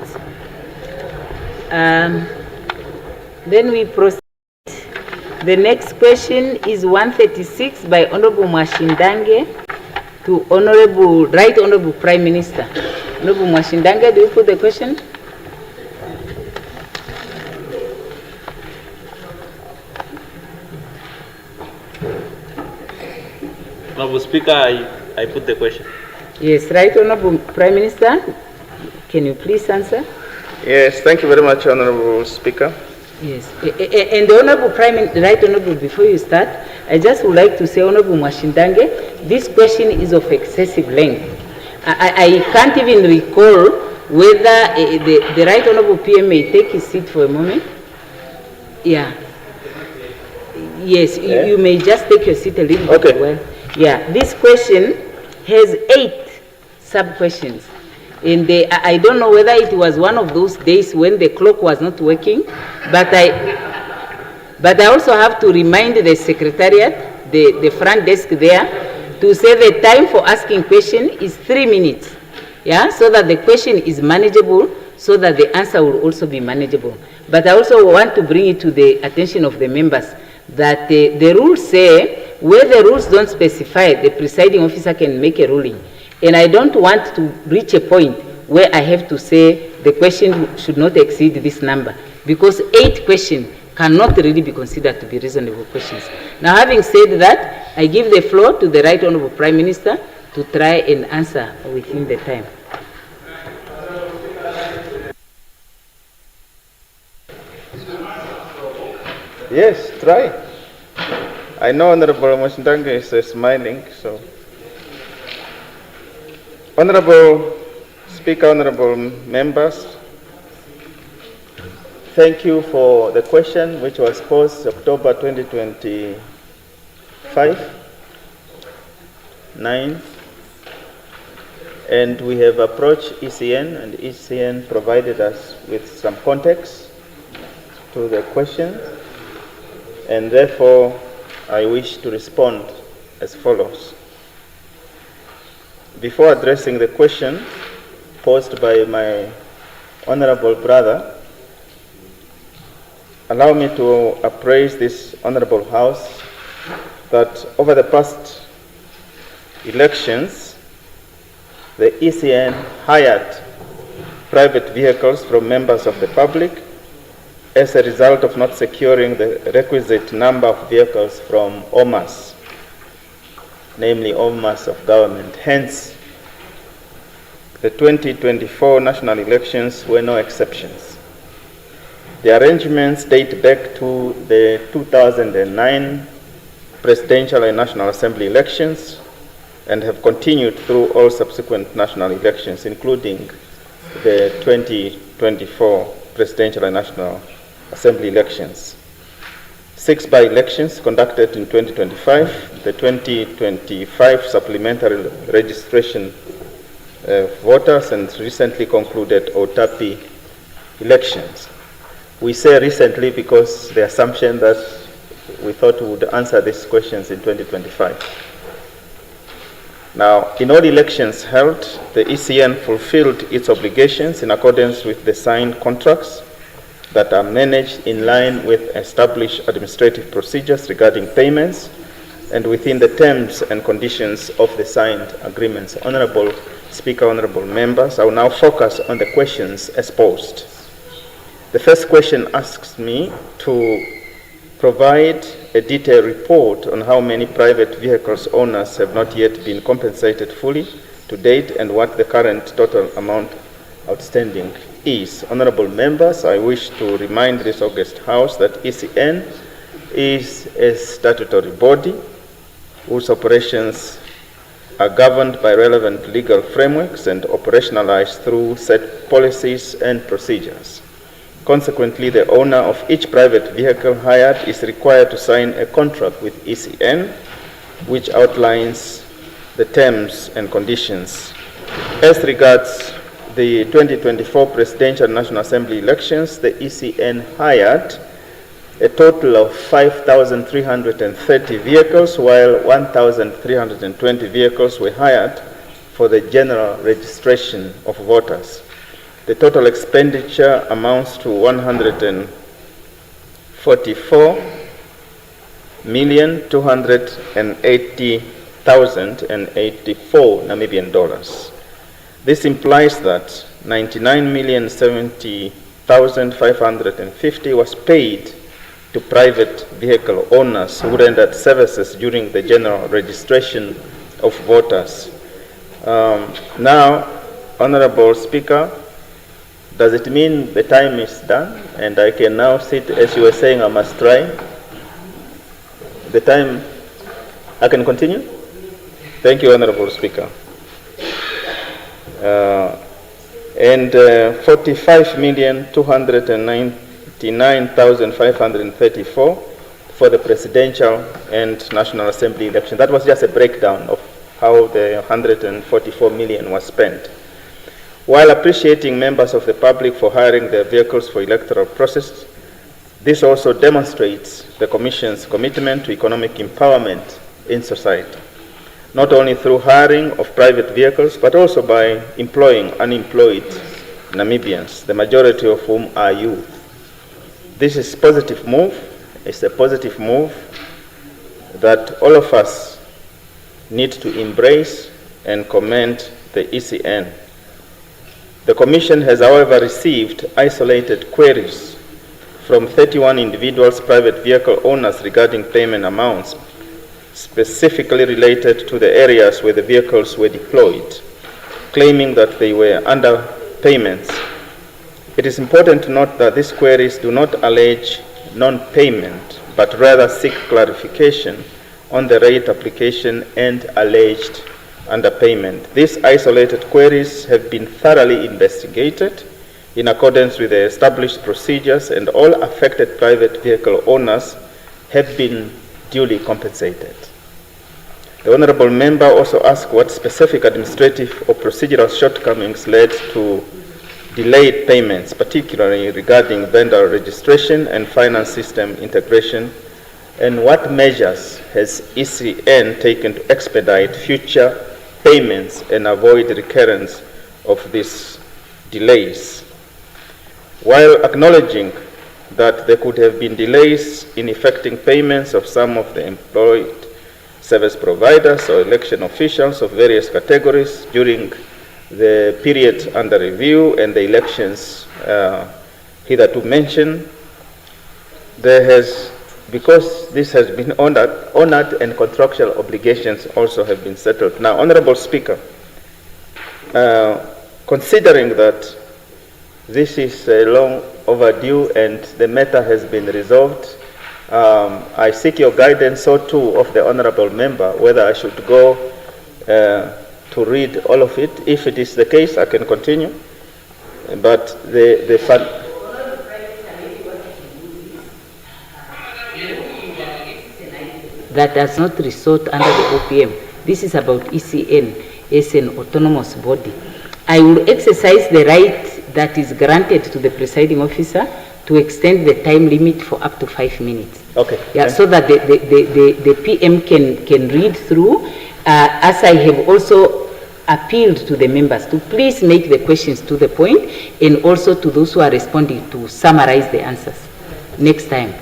Then we proceed. The next question is 136 by Honorable Mwashindange to Right Honorable Prime Minister. Honorable Mwashindange, do you put the question? Honorable Speaker, I put the question. Yes, Right Honorable Prime Minister, can you please answer? Yes, thank you very much, Honorable Speaker. Yes, and the Honorable Right Honorable, before you start, I just would like to say, Honorable Mwashindange, this question is of excessive length. I can't even recall whether the Right Honorable PM may take his seat for a moment. Yeah. Yes, you may just take your seat a little bit. Well. Yeah, this question has 8 sub-questions. And I don't know whether it was one of those days when the clock was not working, but I also have to remind the secretariat, the front desk there, to say the time for asking question is 3 minutes, yeah, so that the question is manageable, so that the answer will also be manageable. But I also want to bring it to the attention of the members that the rules say where the rules don't specify, the presiding officer can make a ruling. And I don't want to reach a point where I have to say the question should not exceed this number, because 8 questions cannot really be considered to be reasonable questions. Now, having said that, I give the floor to the Right Honorable Prime Minister to try and answer within the time. Yes, try. I know Honorable Mwashindange is smiling, so. Honorable Speaker, honorable members, thank you for the question which was posed October 2025, 9th, and we have approached ECN, and ECN provided us with some context to the question, and therefore I wish to respond as follows. Before addressing the question posed by my honorable brother, allow me to appraise this honorable House that over the past elections, the ECN hired private vehicles from members of the public as a result of not securing the requisite number of vehicles from OMAS, namely OMAS of government. Hence, the 2024 national elections were no exceptions. The arrangements date back to the 2009 presidential and National Assembly elections and have continued through all subsequent national elections, including the 2024 presidential and National Assembly elections. 6 by-elections conducted in 2025, the 2025 supplementary registration voters, and recently concluded OTAPI elections. We say recently because the assumption that we thought we would answer these questions in 2025. Now, in all elections held, the ECN fulfilled its obligations in accordance with the signed contracts that are managed in line with established administrative procedures regarding payments and within the terms and conditions of the signed agreements. Honorable Speaker, honorable members, I will now focus on the questions as posed. The first question asks me to provide a detailed report on how many private vehicles owners have not yet been compensated fully to date and what the current total amount outstanding is. Honorable members, I wish to remind this august House that ECN is a statutory body whose operations are governed by relevant legal frameworks and operationalized through set policies and procedures. Consequently, the owner of each private vehicle hired is required to sign a contract with ECN, which outlines the terms and conditions. As regards the 2024 Presidential and National Assembly elections, the ECN hired a total of 5,330 vehicles, while 1,320 vehicles were hired for the general registration of voters. The total expenditure amounts to 144,280,084 Namibian dollars. This implies that 99,070,550 was paid to private vehicle owners who rendered services during the general registration of voters. Now, Honorable Speaker, does it mean the time is done and I can now sit, as you were saying, I must try? The time, I can continue? Thank you, Honorable Speaker. And 45,299,534 for the presidential and National Assembly election. That was just a breakdown of how the 144 million was spent. While appreciating members of the public for hiring their vehicles for electoral process, this also demonstrates the Commission's commitment to economic empowerment in society, not only through hiring of private vehicles, but also by employing unemployed Namibians, the majority of whom are youth. This is a positive move. It's a positive move that all of us need to embrace and commend the ECN. The Commission has, however, received isolated queries from 31 individuals, private vehicle owners, regarding payment amounts specifically related to the areas where the vehicles were deployed, claiming that they were under payments. It is important to note that these queries do not allege non-payment, but rather seek clarification on the rate application and alleged underpayment. These isolated queries have been thoroughly investigated in accordance with the established procedures, and all affected private vehicle owners have been duly compensated. The Honourable Member also asked what specific administrative or procedural shortcomings led to delayed payments, particularly regarding vendor registration and finance system integration, and what measures has ECN taken to expedite future payments and avoid recurrence of these delays. While acknowledging that there could have been delays in effecting payments of some of the employed service providers or election officials of various categories during the period under review and the elections hitherto mentioned, there has, because this has been honored and contractual obligations also have been settled. Now, Honorable Speaker, considering that this is long overdue and the matter has been resolved, I seek your guidance, so too of the Honorable Member, whether I should go to read all of it. If it is the case, I can continue. But that does not resort under the OPM. This is about ECN as an autonomous body. I will exercise the right that is granted to the presiding officer to extend the time limit for up to 5 minutes. Okay. Yeah, so that the PM can read through, as I have also appealed to the members to please make the questions to the point, and also to those who are responding to summarize the answers next time.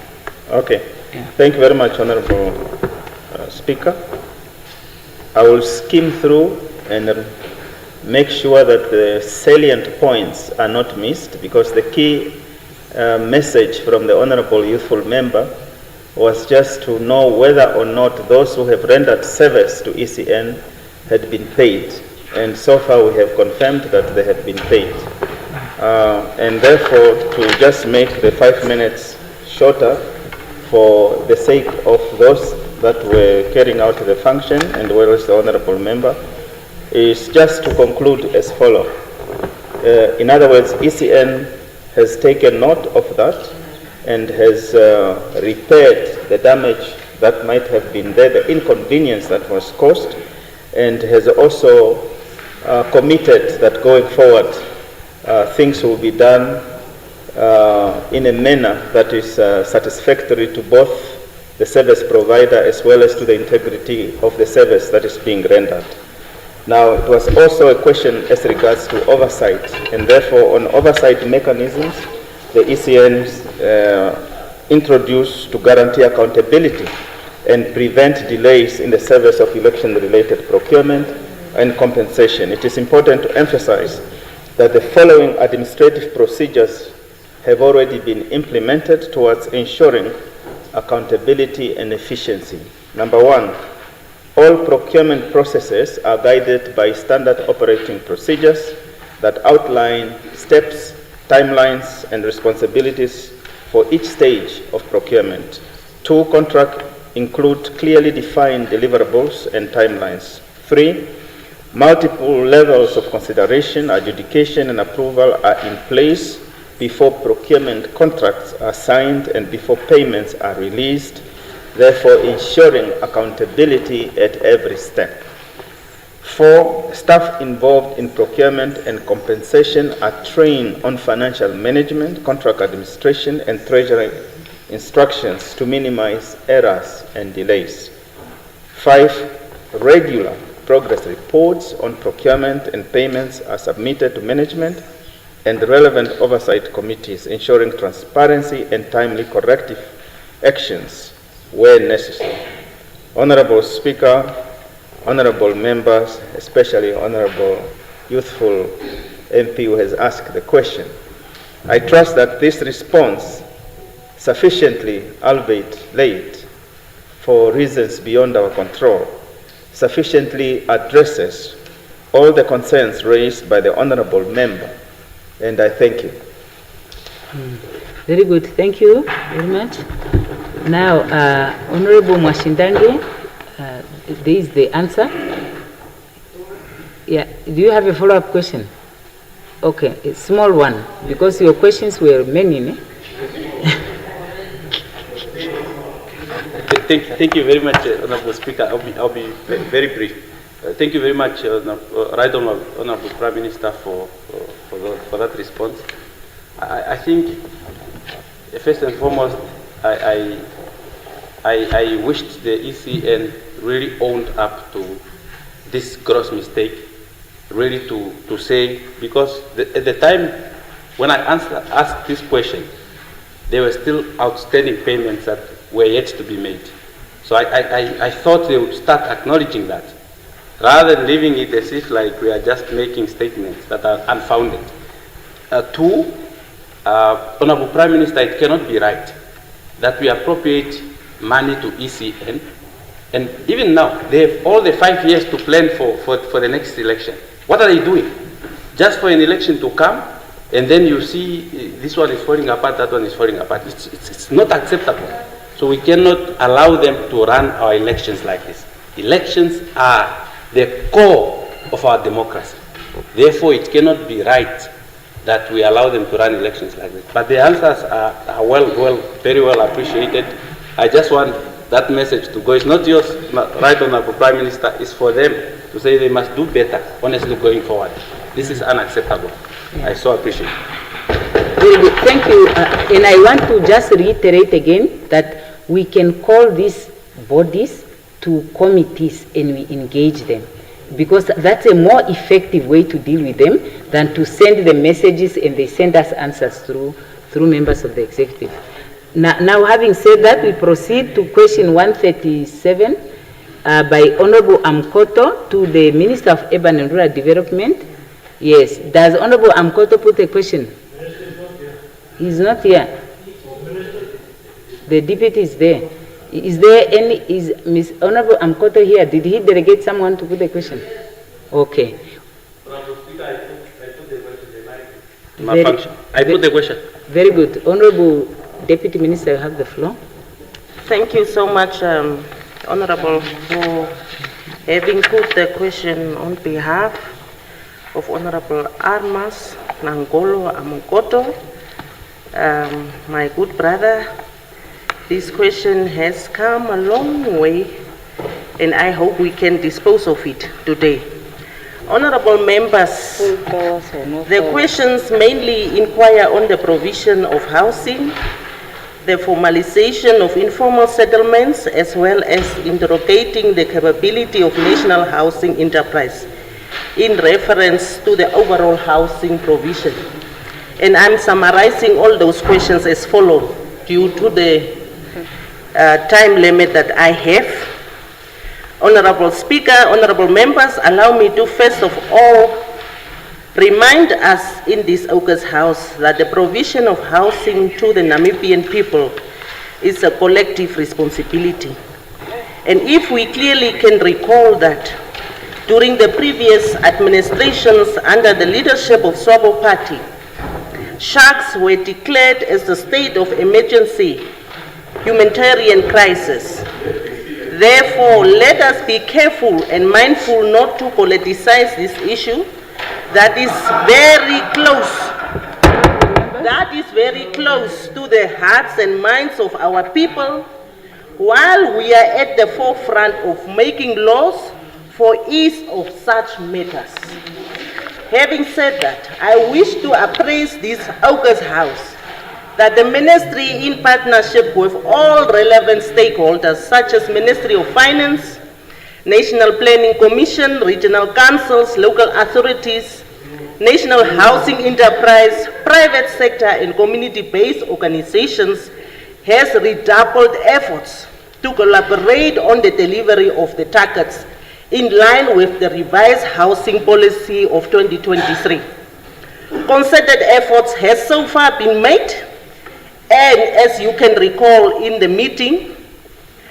Okay. Yeah. Thank you very much, Honorable Speaker. I will skim through and make sure that the salient points are not missed, because the key message from the Honorable Youthful Member was just to know whether or not those who have rendered service to ECN had been paid. And so far we have confirmed that they have been paid. And therefore, to just make the 5 minutes shorter for the sake of those that were carrying out the function, and well as the Honorable Member, is just to conclude as follows. In other words, ECN has taken note of that and has repaired the damage that might have been there, the inconvenience that was caused, and has also committed that going forward things will be done in a manner that is satisfactory to both the service provider as well as to the integrity of the service that is being rendered. Now, it was also a question as regards to oversight, and therefore on oversight mechanisms, the ECNs introduced to guarantee accountability and prevent delays in the service of election-related procurement and compensation. It is important to emphasize that the following administrative procedures have already been implemented towards ensuring accountability and efficiency. Number one, all procurement processes are guided by standard operating procedures that outline steps, timelines, and responsibilities for each stage of procurement. Two, contracts include clearly defined deliverables and timelines. Three, multiple levels of consideration, adjudication, and approval are in place before procurement contracts are signed and before payments are released, therefore ensuring accountability at every step. Four, staff involved in procurement and compensation are trained on financial management, contract administration, and treasury instructions to minimize errors and delays. Five, regular progress reports on procurement and payments are submitted to management and relevant oversight committees, ensuring transparency and timely corrective actions where necessary. Honorable Speaker, honorable members, especially honorable youthful MP who has asked the question, I trust that this response, sufficiently, albeit late, for reasons beyond our control, sufficiently addresses all the concerns raised by the honorable member, and I thank you. Very good, thank you very much. Now, Honorable Mwashindange, there is the answer. Yeah, do you have a follow-up question? Okay, a small one, because your questions were many. Thank you very much, Honorable Speaker. I'll be very brief. Thank you very much, Right Honorable Prime Minister, for that response. I think, first and foremost, I wished the ECN really owned up to this gross mistake, really to say, because at the time when I asked this question, there were still outstanding payments that were yet to be made. So I thought they would start acknowledging that, rather than leaving it as if like we are just making statements that are unfounded. Two, Honorable Prime Minister, it cannot be right that we appropriate money to ECN, and even now, they have all the 5 years to plan for the next election. What are they doing? Just for an election to come, and then you see this one is falling apart, that one is falling apart. It's not acceptable. So we cannot allow them to run our elections like this. Elections are the core of our democracy. Therefore, it cannot be right that we allow them to run elections like this. But the answers are very well appreciated. I just want that message to go. It's not yours, Right Honorable Prime Minister, it's for them to say they must do better, honestly, going forward. This is unacceptable. I so appreciate it. Very good, thank you. And I want to just reiterate again that we can call these bodies to committees and we engage them, because that's a more effective way to deal with them than to send the messages and they send us answers through members of the executive. Now having said that, we proceed to question 137 by Honorable Amkoto to the Minister of Urban and Rural Development. Yes, does Honorable Amkoto put a question? He's not here. The deputy is there. Is Ms. Honorable Amkoto here? Did he delegate someone to put a question? Okay. I put the question. Very good. Honorable Deputy Minister, you have the floor. Thank you so much, Honorable, for having put the question on behalf of Honorable Armas Nangolo Amukoto, my good brother. This question has come a long way, and I hope we can dispose of it today. Honorable members, the questions mainly inquire on the provision of housing, the formalization of informal settlements, as well as interrogating the capability of national housing enterprise in reference to the overall housing provision. And I'm summarizing all those questions as follows due to the time limit that I have. Honorable Speaker, honorable members, allow me to first of all remind us in this August House that the provision of housing to the Namibian people is a collective responsibility. And if we clearly can recall that during the previous administrations under the leadership of Swabo Party, sharks were declared as a state of emergency, humanitarian crisis. Therefore, let us be careful and mindful not to politicize this issue that is very close to the hearts and minds of our people, while we are at the forefront of making laws for ease of such matters. Having said that, I wish to appraise this August House that the Ministry, in partnership with all relevant stakeholders such as Ministry of Finance, National Planning Commission, regional councils, local authorities, National Housing Enterprise, private sector and community-based organizations has redoubled efforts to collaborate on the delivery of the targets in line with the revised housing policy of 2023. Concerted efforts have so far been made, and as you can recall in the meeting,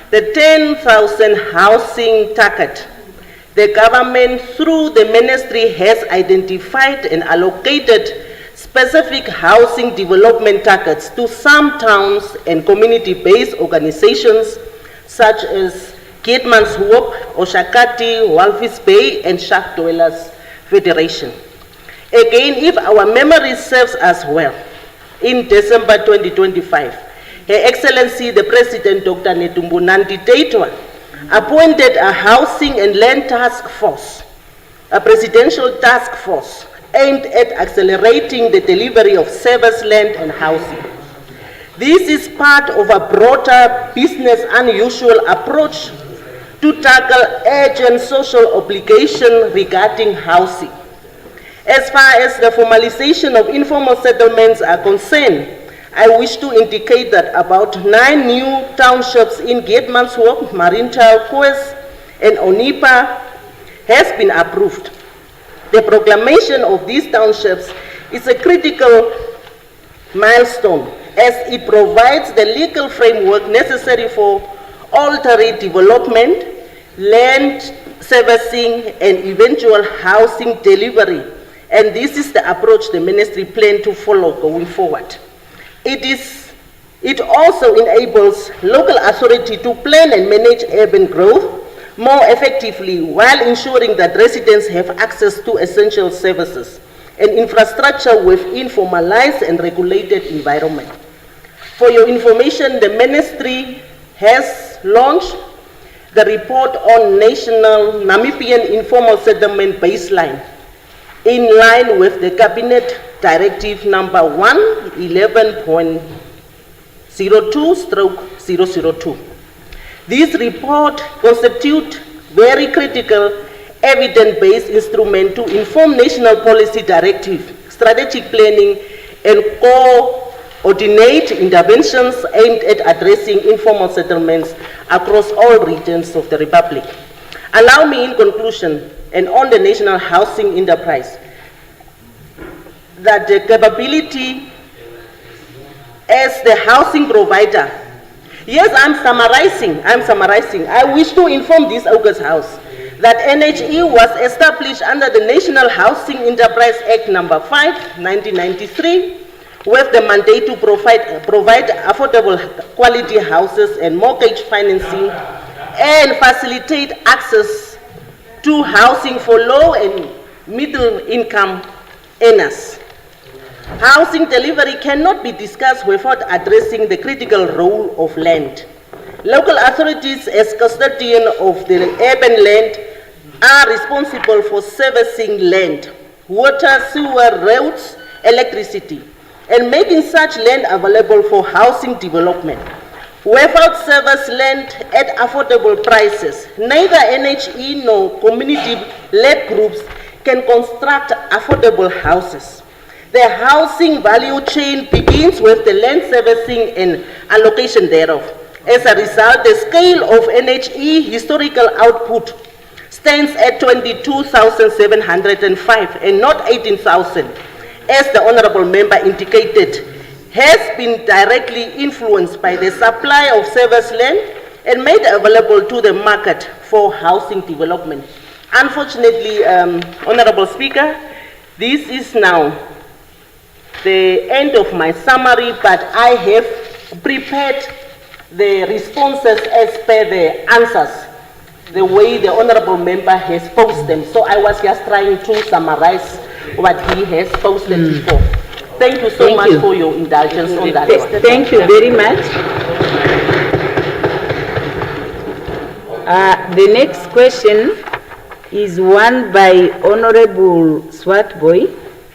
the 10,000 housing target, the government through the ministry has identified and allocated specific housing development targets to some towns and community-based organizations such as Keetmanshoop, Oshakati, Walvis Bay, and Shark Dwellers Federation. Again, if our memory serves us well, in December 2025, Her Excellency the President Dr. Netumbo Nandi-Ndaitwah appointed a housing and land task force, a presidential task force aimed at accelerating the delivery of service land and housing. This is part of a broader business unusual approach to tackle urgent social obligation regarding housing. As far as the formalization of informal settlements are concerned, I wish to indicate that about 9 new townships in Keetmanshoop, Marintal, Koes, and Onipa has been approved. The proclamation of these townships is a critical milestone as it provides the legal framework necessary for alternate development, land servicing, and eventual housing delivery. And this is the approach the ministry plans to follow going forward. It also enables local authority to plan and manage urban growth more effectively while ensuring that residents have access to essential services and infrastructure within formalized and regulated environment. For your information, the ministry has launched the report on National Namibian Informal Settlement Baseline in line with the Cabinet Directive number 111.02/002. This report constitutes very critical evidence-based instrument to inform national policy directive, strategic planning, and coordinate interventions aimed at addressing informal settlements across all regions of the Republic. Allow me in conclusion, and on the national housing enterprise, that the capability as the housing provider. Yes, I'm summarizing. I wish to inform this August House that NHE was established under the National Housing Enterprise Act number 5, 1993, with the mandate to provide affordable quality houses and mortgage financing and facilitate access to housing for low and middle income earners. Housing delivery cannot be discussed without addressing the critical role of land. Local authorities, as custodian of the urban land, are responsible for servicing land, water, sewer, roads, electricity, and making such land available for housing development. Without service land at affordable prices, neither NHE nor community-led groups can construct affordable houses. The housing value chain begins with the land servicing and allocation thereof. As a result, the scale of NHE historical output stands at 22,705 and not 18,000, as the Honorable Member indicated, has been directly influenced by the supply of service land and made available to the market for housing development. Unfortunately, Honorable Speaker, this is now the end of my summary, but I have prepared the responses as per the answers, the way the Honorable Member has posed them. So I was just trying to summarize what he has posted before. Thank you so much for your indulgence on that one. Thank you very much. The next question is one by Honorable Swartboy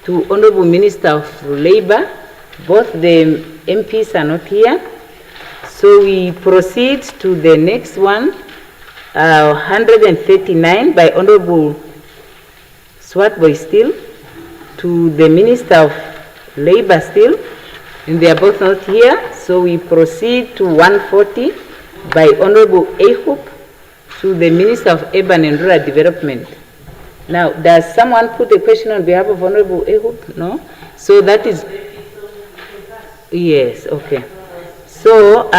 to Honorable Minister of Labour. Both the MPs are not here. So we proceed to the next one, 139 by Honorable Swartboy still, to the Minister of Labour still, and they are both not here. So we proceed to 140 by Honorable Ehub to the Minister of Urban and Rural Development. Now, does someone put a question on behalf of Honorable Ehub? No? So that is, yes, okay. So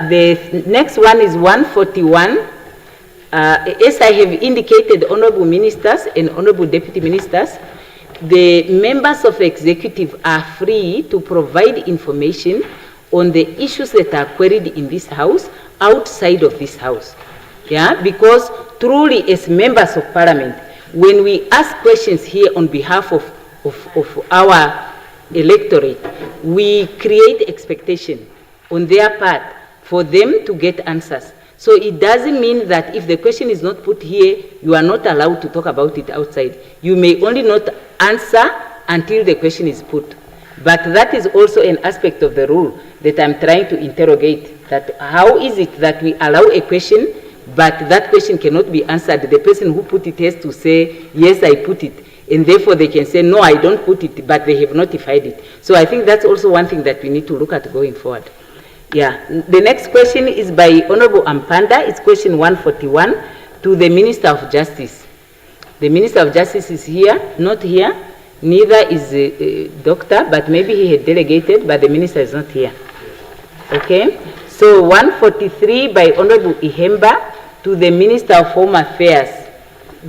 the next one is 141. As I have indicated, Honorable Ministers and Honorable Deputy Ministers, the members of executive are free to provide information on the issues that are queried in this house, outside of this house. Yeah, because truly as members of Parliament, when we ask questions here on behalf of our electorate, we create expectation on their part for them to get answers. So it doesn't mean that if the question is not put here, you are not allowed to talk about it outside. You may only not answer until the question is put. But that is also an aspect of the rule that I'm trying to interrogate, that how is it that we allow a question, but that question cannot be answered? The person who put it has to say, yes, I put it. And therefore they can say, no, I don't put it, but they have notified it. So I think that's also one thing that we need to look at going forward. Yeah, the next question is by Honorable Ampanda. It's question 141 to the Minister of Justice. The Minister of Justice is here, not here. Neither is a doctor, but maybe he had delegated, but the Minister is not here. Okay, so 143 by Honorable Ihemba to the Minister of Home Affairs.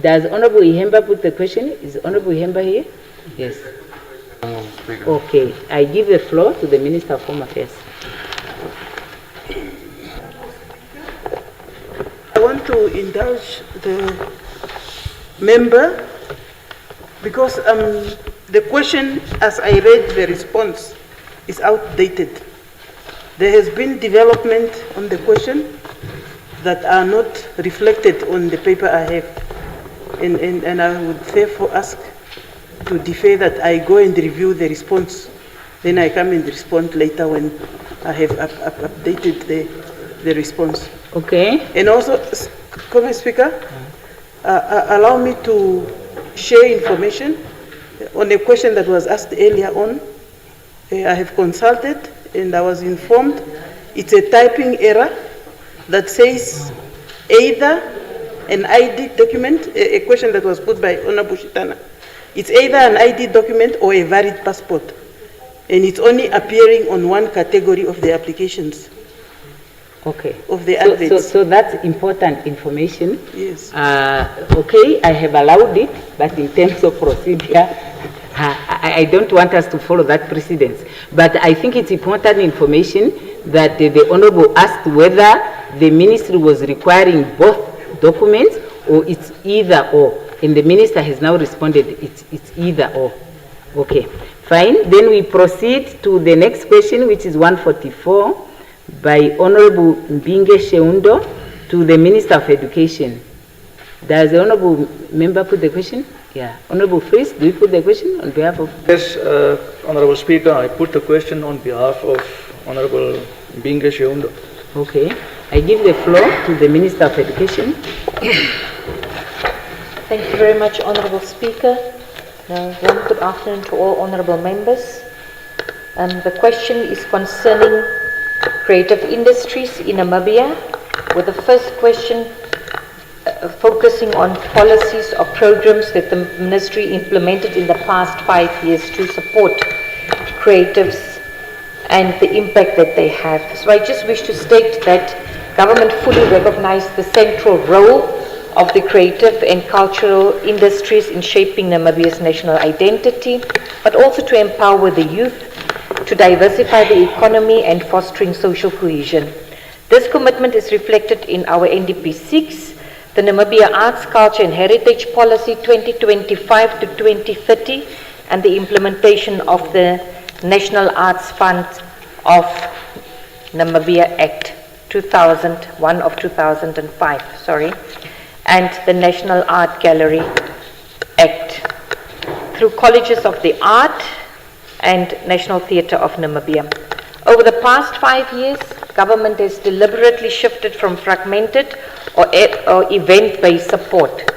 Does Honorable Ihemba put the question? Is Honorable Ihemba here? Yes. Okay, I give the floor to the Minister of Home Affairs. I want to indulge the member because the question, as I read the response, is outdated. There has been development on the question that are not reflected on the paper I have. And I would therefore ask to defer that I go and review the response. Then I come and respond later when I have updated the response. Okay. And also, Comment Speaker, allow me to share information on a question that was asked earlier on. I have consulted and I was informed it's a typing error that says either an ID document, a question that was put by Honorable Shitana. It's either an ID document or a valid passport. And it's only appearing on one category of the applications. Okay. Of the adverts. So that's important information. Yes. Okay, I have allowed it, but in terms of procedure, I don't want us to follow that precedence. But I think it's important information that the Honorable asked whether the ministry was requiring both documents or it's either or. And the minister has now responded, it's either or. Okay, fine. Then we proceed to the next question, which is 144 by Honorable Mbinge Sheundo to the Minister of Education. Does the Honorable Member put the question? Yeah. Honorable Fries, do you put the question on behalf of? Yes, Honorable Speaker, I put the question on behalf of Honorable Mbinge Sheundo. Okay. I give the floor to the Minister of Education. Thank you very much, Honorable Speaker. Warm good afternoon to all honorable members. The question is concerning creative industries in Namibia, with the first question focusing on policies or programs that the ministry implemented in the past 5 years to support creatives and the impact that they have. So I just wish to state that government fully recognizes the central role of the creative and cultural industries in shaping Namibia's national identity, but also to empower the youth, to diversify the economy and fostering social cohesion. This commitment is reflected in our NDP 6, the Namibia Arts, Culture and Heritage Policy 2025 to 2030, and the implementation of the National Arts Fund of Namibia Act 2001 of 2005, and the National Art Gallery Act through Colleges of the Art and National Theatre of Namibia. Over the past 5 years, government has deliberately shifted from fragmented or event-based support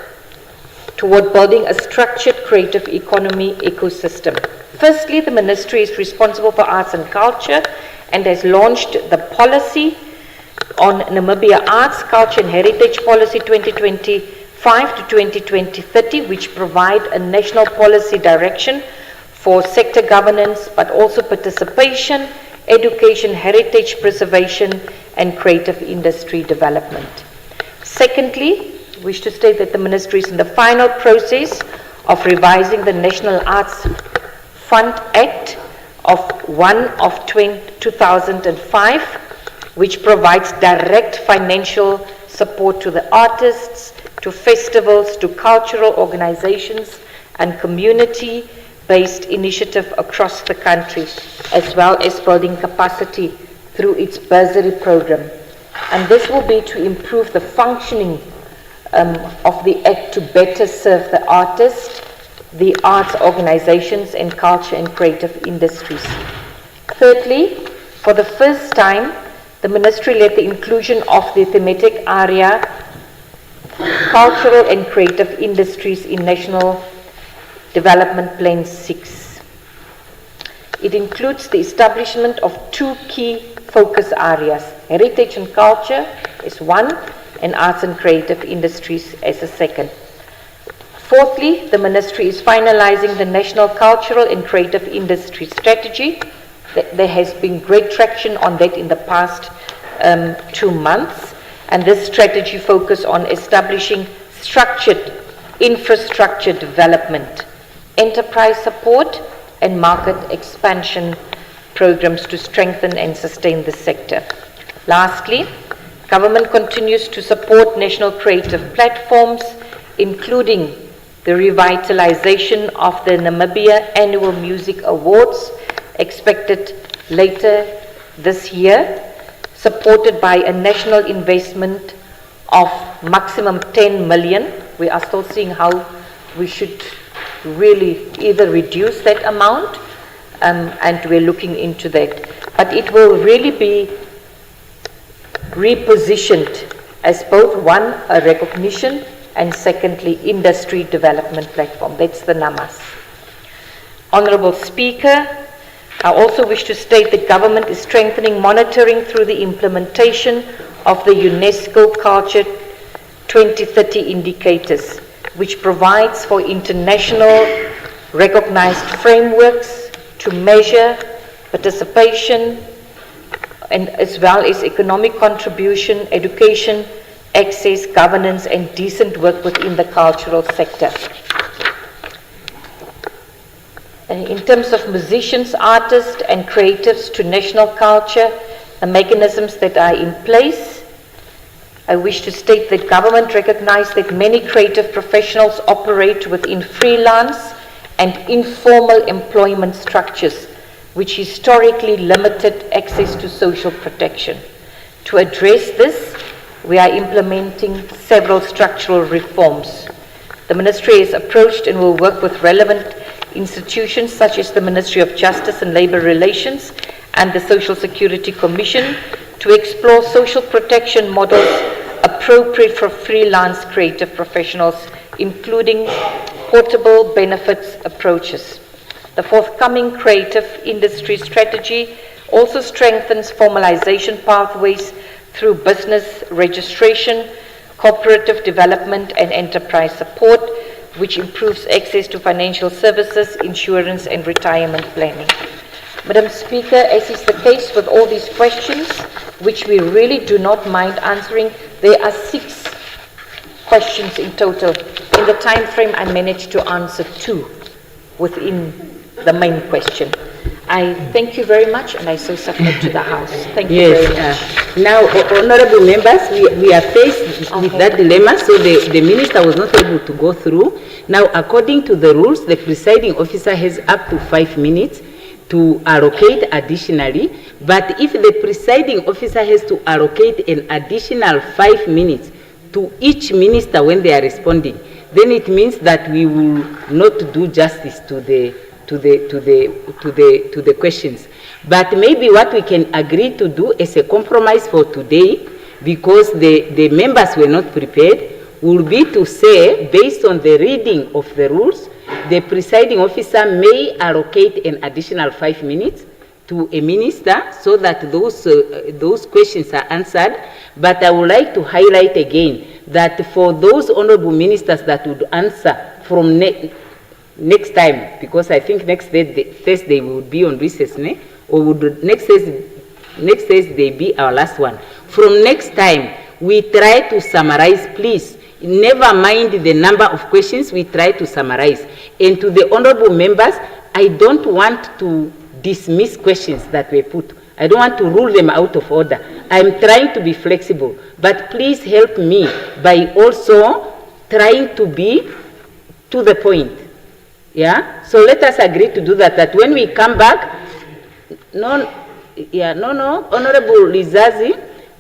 toward building a structured creative economy ecosystem. Firstly, the ministry is responsible for arts and culture and has launched the policy on Namibia Arts, Culture and Heritage Policy 2025 to 2030, which provide a national policy direction for sector governance, but also participation, education, heritage preservation, and creative industry development. Secondly, I wish to state that the ministry is in the final process of revising the National Arts Fund Act of 2005, which provides direct financial support to the artists, to festivals, to cultural organizations, and community-based initiative across the country, as well as building capacity through its bursary program. And this will be to improve the functioning of the Act to better serve the artists, the arts organizations, and culture and creative industries. Thirdly, for the first time, the ministry led the inclusion of the thematic area Cultural and Creative Industries in National Development Plan 6. It includes the establishment of 2 key focus areas, heritage and culture is one, and arts and creative industries as a second. Fourthly, the ministry is finalizing the National Cultural and Creative Industry Strategy. There has been great traction on that in the past 2 months, and this strategy focuses on establishing structured infrastructure development, enterprise support, and market expansion programs to strengthen and sustain the sector. Lastly, government continues to support national creative platforms, including the revitalization of the Namibia Annual Music Awards, expected later this year, supported by a national investment of maximum 10 million. We are still seeing how we should really either reduce that amount, and we're looking into that. But it will really be repositioned as both one, a recognition, and secondly, industry development platform. That's the NAMAS. Honorable Speaker, I also wish to state that government is strengthening monitoring through the implementation of the UNESCO Culture 2030 indicators, which provides for international recognized frameworks to measure participation and as well as economic contribution, education, access, governance, and decent work within the cultural sector. In terms of musicians, artists, and creatives to national culture, the mechanisms that are in place, I wish to state that government recognizes that many creative professionals operate within freelance and informal employment structures, which historically limited access to social protection. To address this, we are implementing several structural reforms. The ministry is approached and will work with relevant institutions such as the Ministry of Justice and Labour Relations and the Social Security Commission to explore social protection models appropriate for freelance creative professionals, including portable benefits approaches. The forthcoming creative industry strategy also strengthens formalization pathways through business registration, cooperative development and enterprise support, which improves access to financial services, insurance and retirement planning. Madam Speaker, as is the case with all these questions, which we really do not mind answering, there are 6 questions in total. In the time frame, I managed to answer 2 within the main question. I thank you very much, and I so submit to the House. Thank you very much. Now, honorable members, we are faced with that dilemma, so the minister was not able to go through. Now, according to the rules, the presiding officer has up to 5 minutes to allocate additionally, but if the presiding officer has to allocate an additional 5 minutes to each minister when they are responding, then it means that we will not do justice to the questions. But maybe what we can agree to do as a compromise for today, because the members were not prepared, will be to say, based on the reading of the rules, the presiding officer may allocate an additional 5 minutes to a minister so that those questions are answered. But I would like to highlight again that for those honorable ministers that would answer from next time, because I think next Thursday we would be on recess, or would next Thursday be our last one. From next time, we try to summarize, please. Never mind the number of questions, we try to summarize. And to the honorable members, I don't want to dismiss questions that were put. I don't want to rule them out of order. I'm trying to be flexible, but please help me by also trying to be to the point. Yeah, so let us agree to do that, that when we come back, Honorable Lizazi,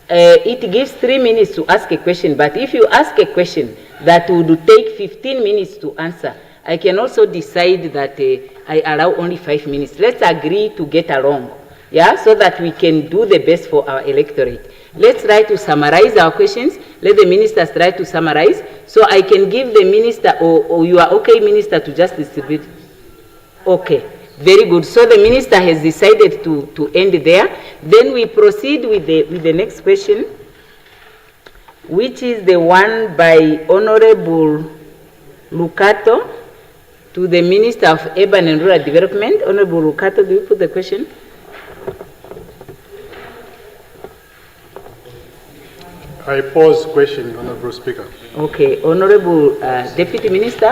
it gives 3 minutes to ask a question, but if you ask a question that would take 15 minutes to answer, I can also decide that I allow only 5 minutes. Let's agree to get along, yeah, so that we can do the best for our electorate. Let's try to summarize our questions. Let the ministers try to summarize, so I can give the minister, or you are okay, minister, to just distribute? Okay, very good. So the minister has decided to end there. Then we proceed with the next question, which is the one by Honorable Lucato to the Minister of Urban and Rural Development. Honorable Lucato, do you put the question? I pose question, Honorable Speaker. Okay, Honorable Deputy Minister,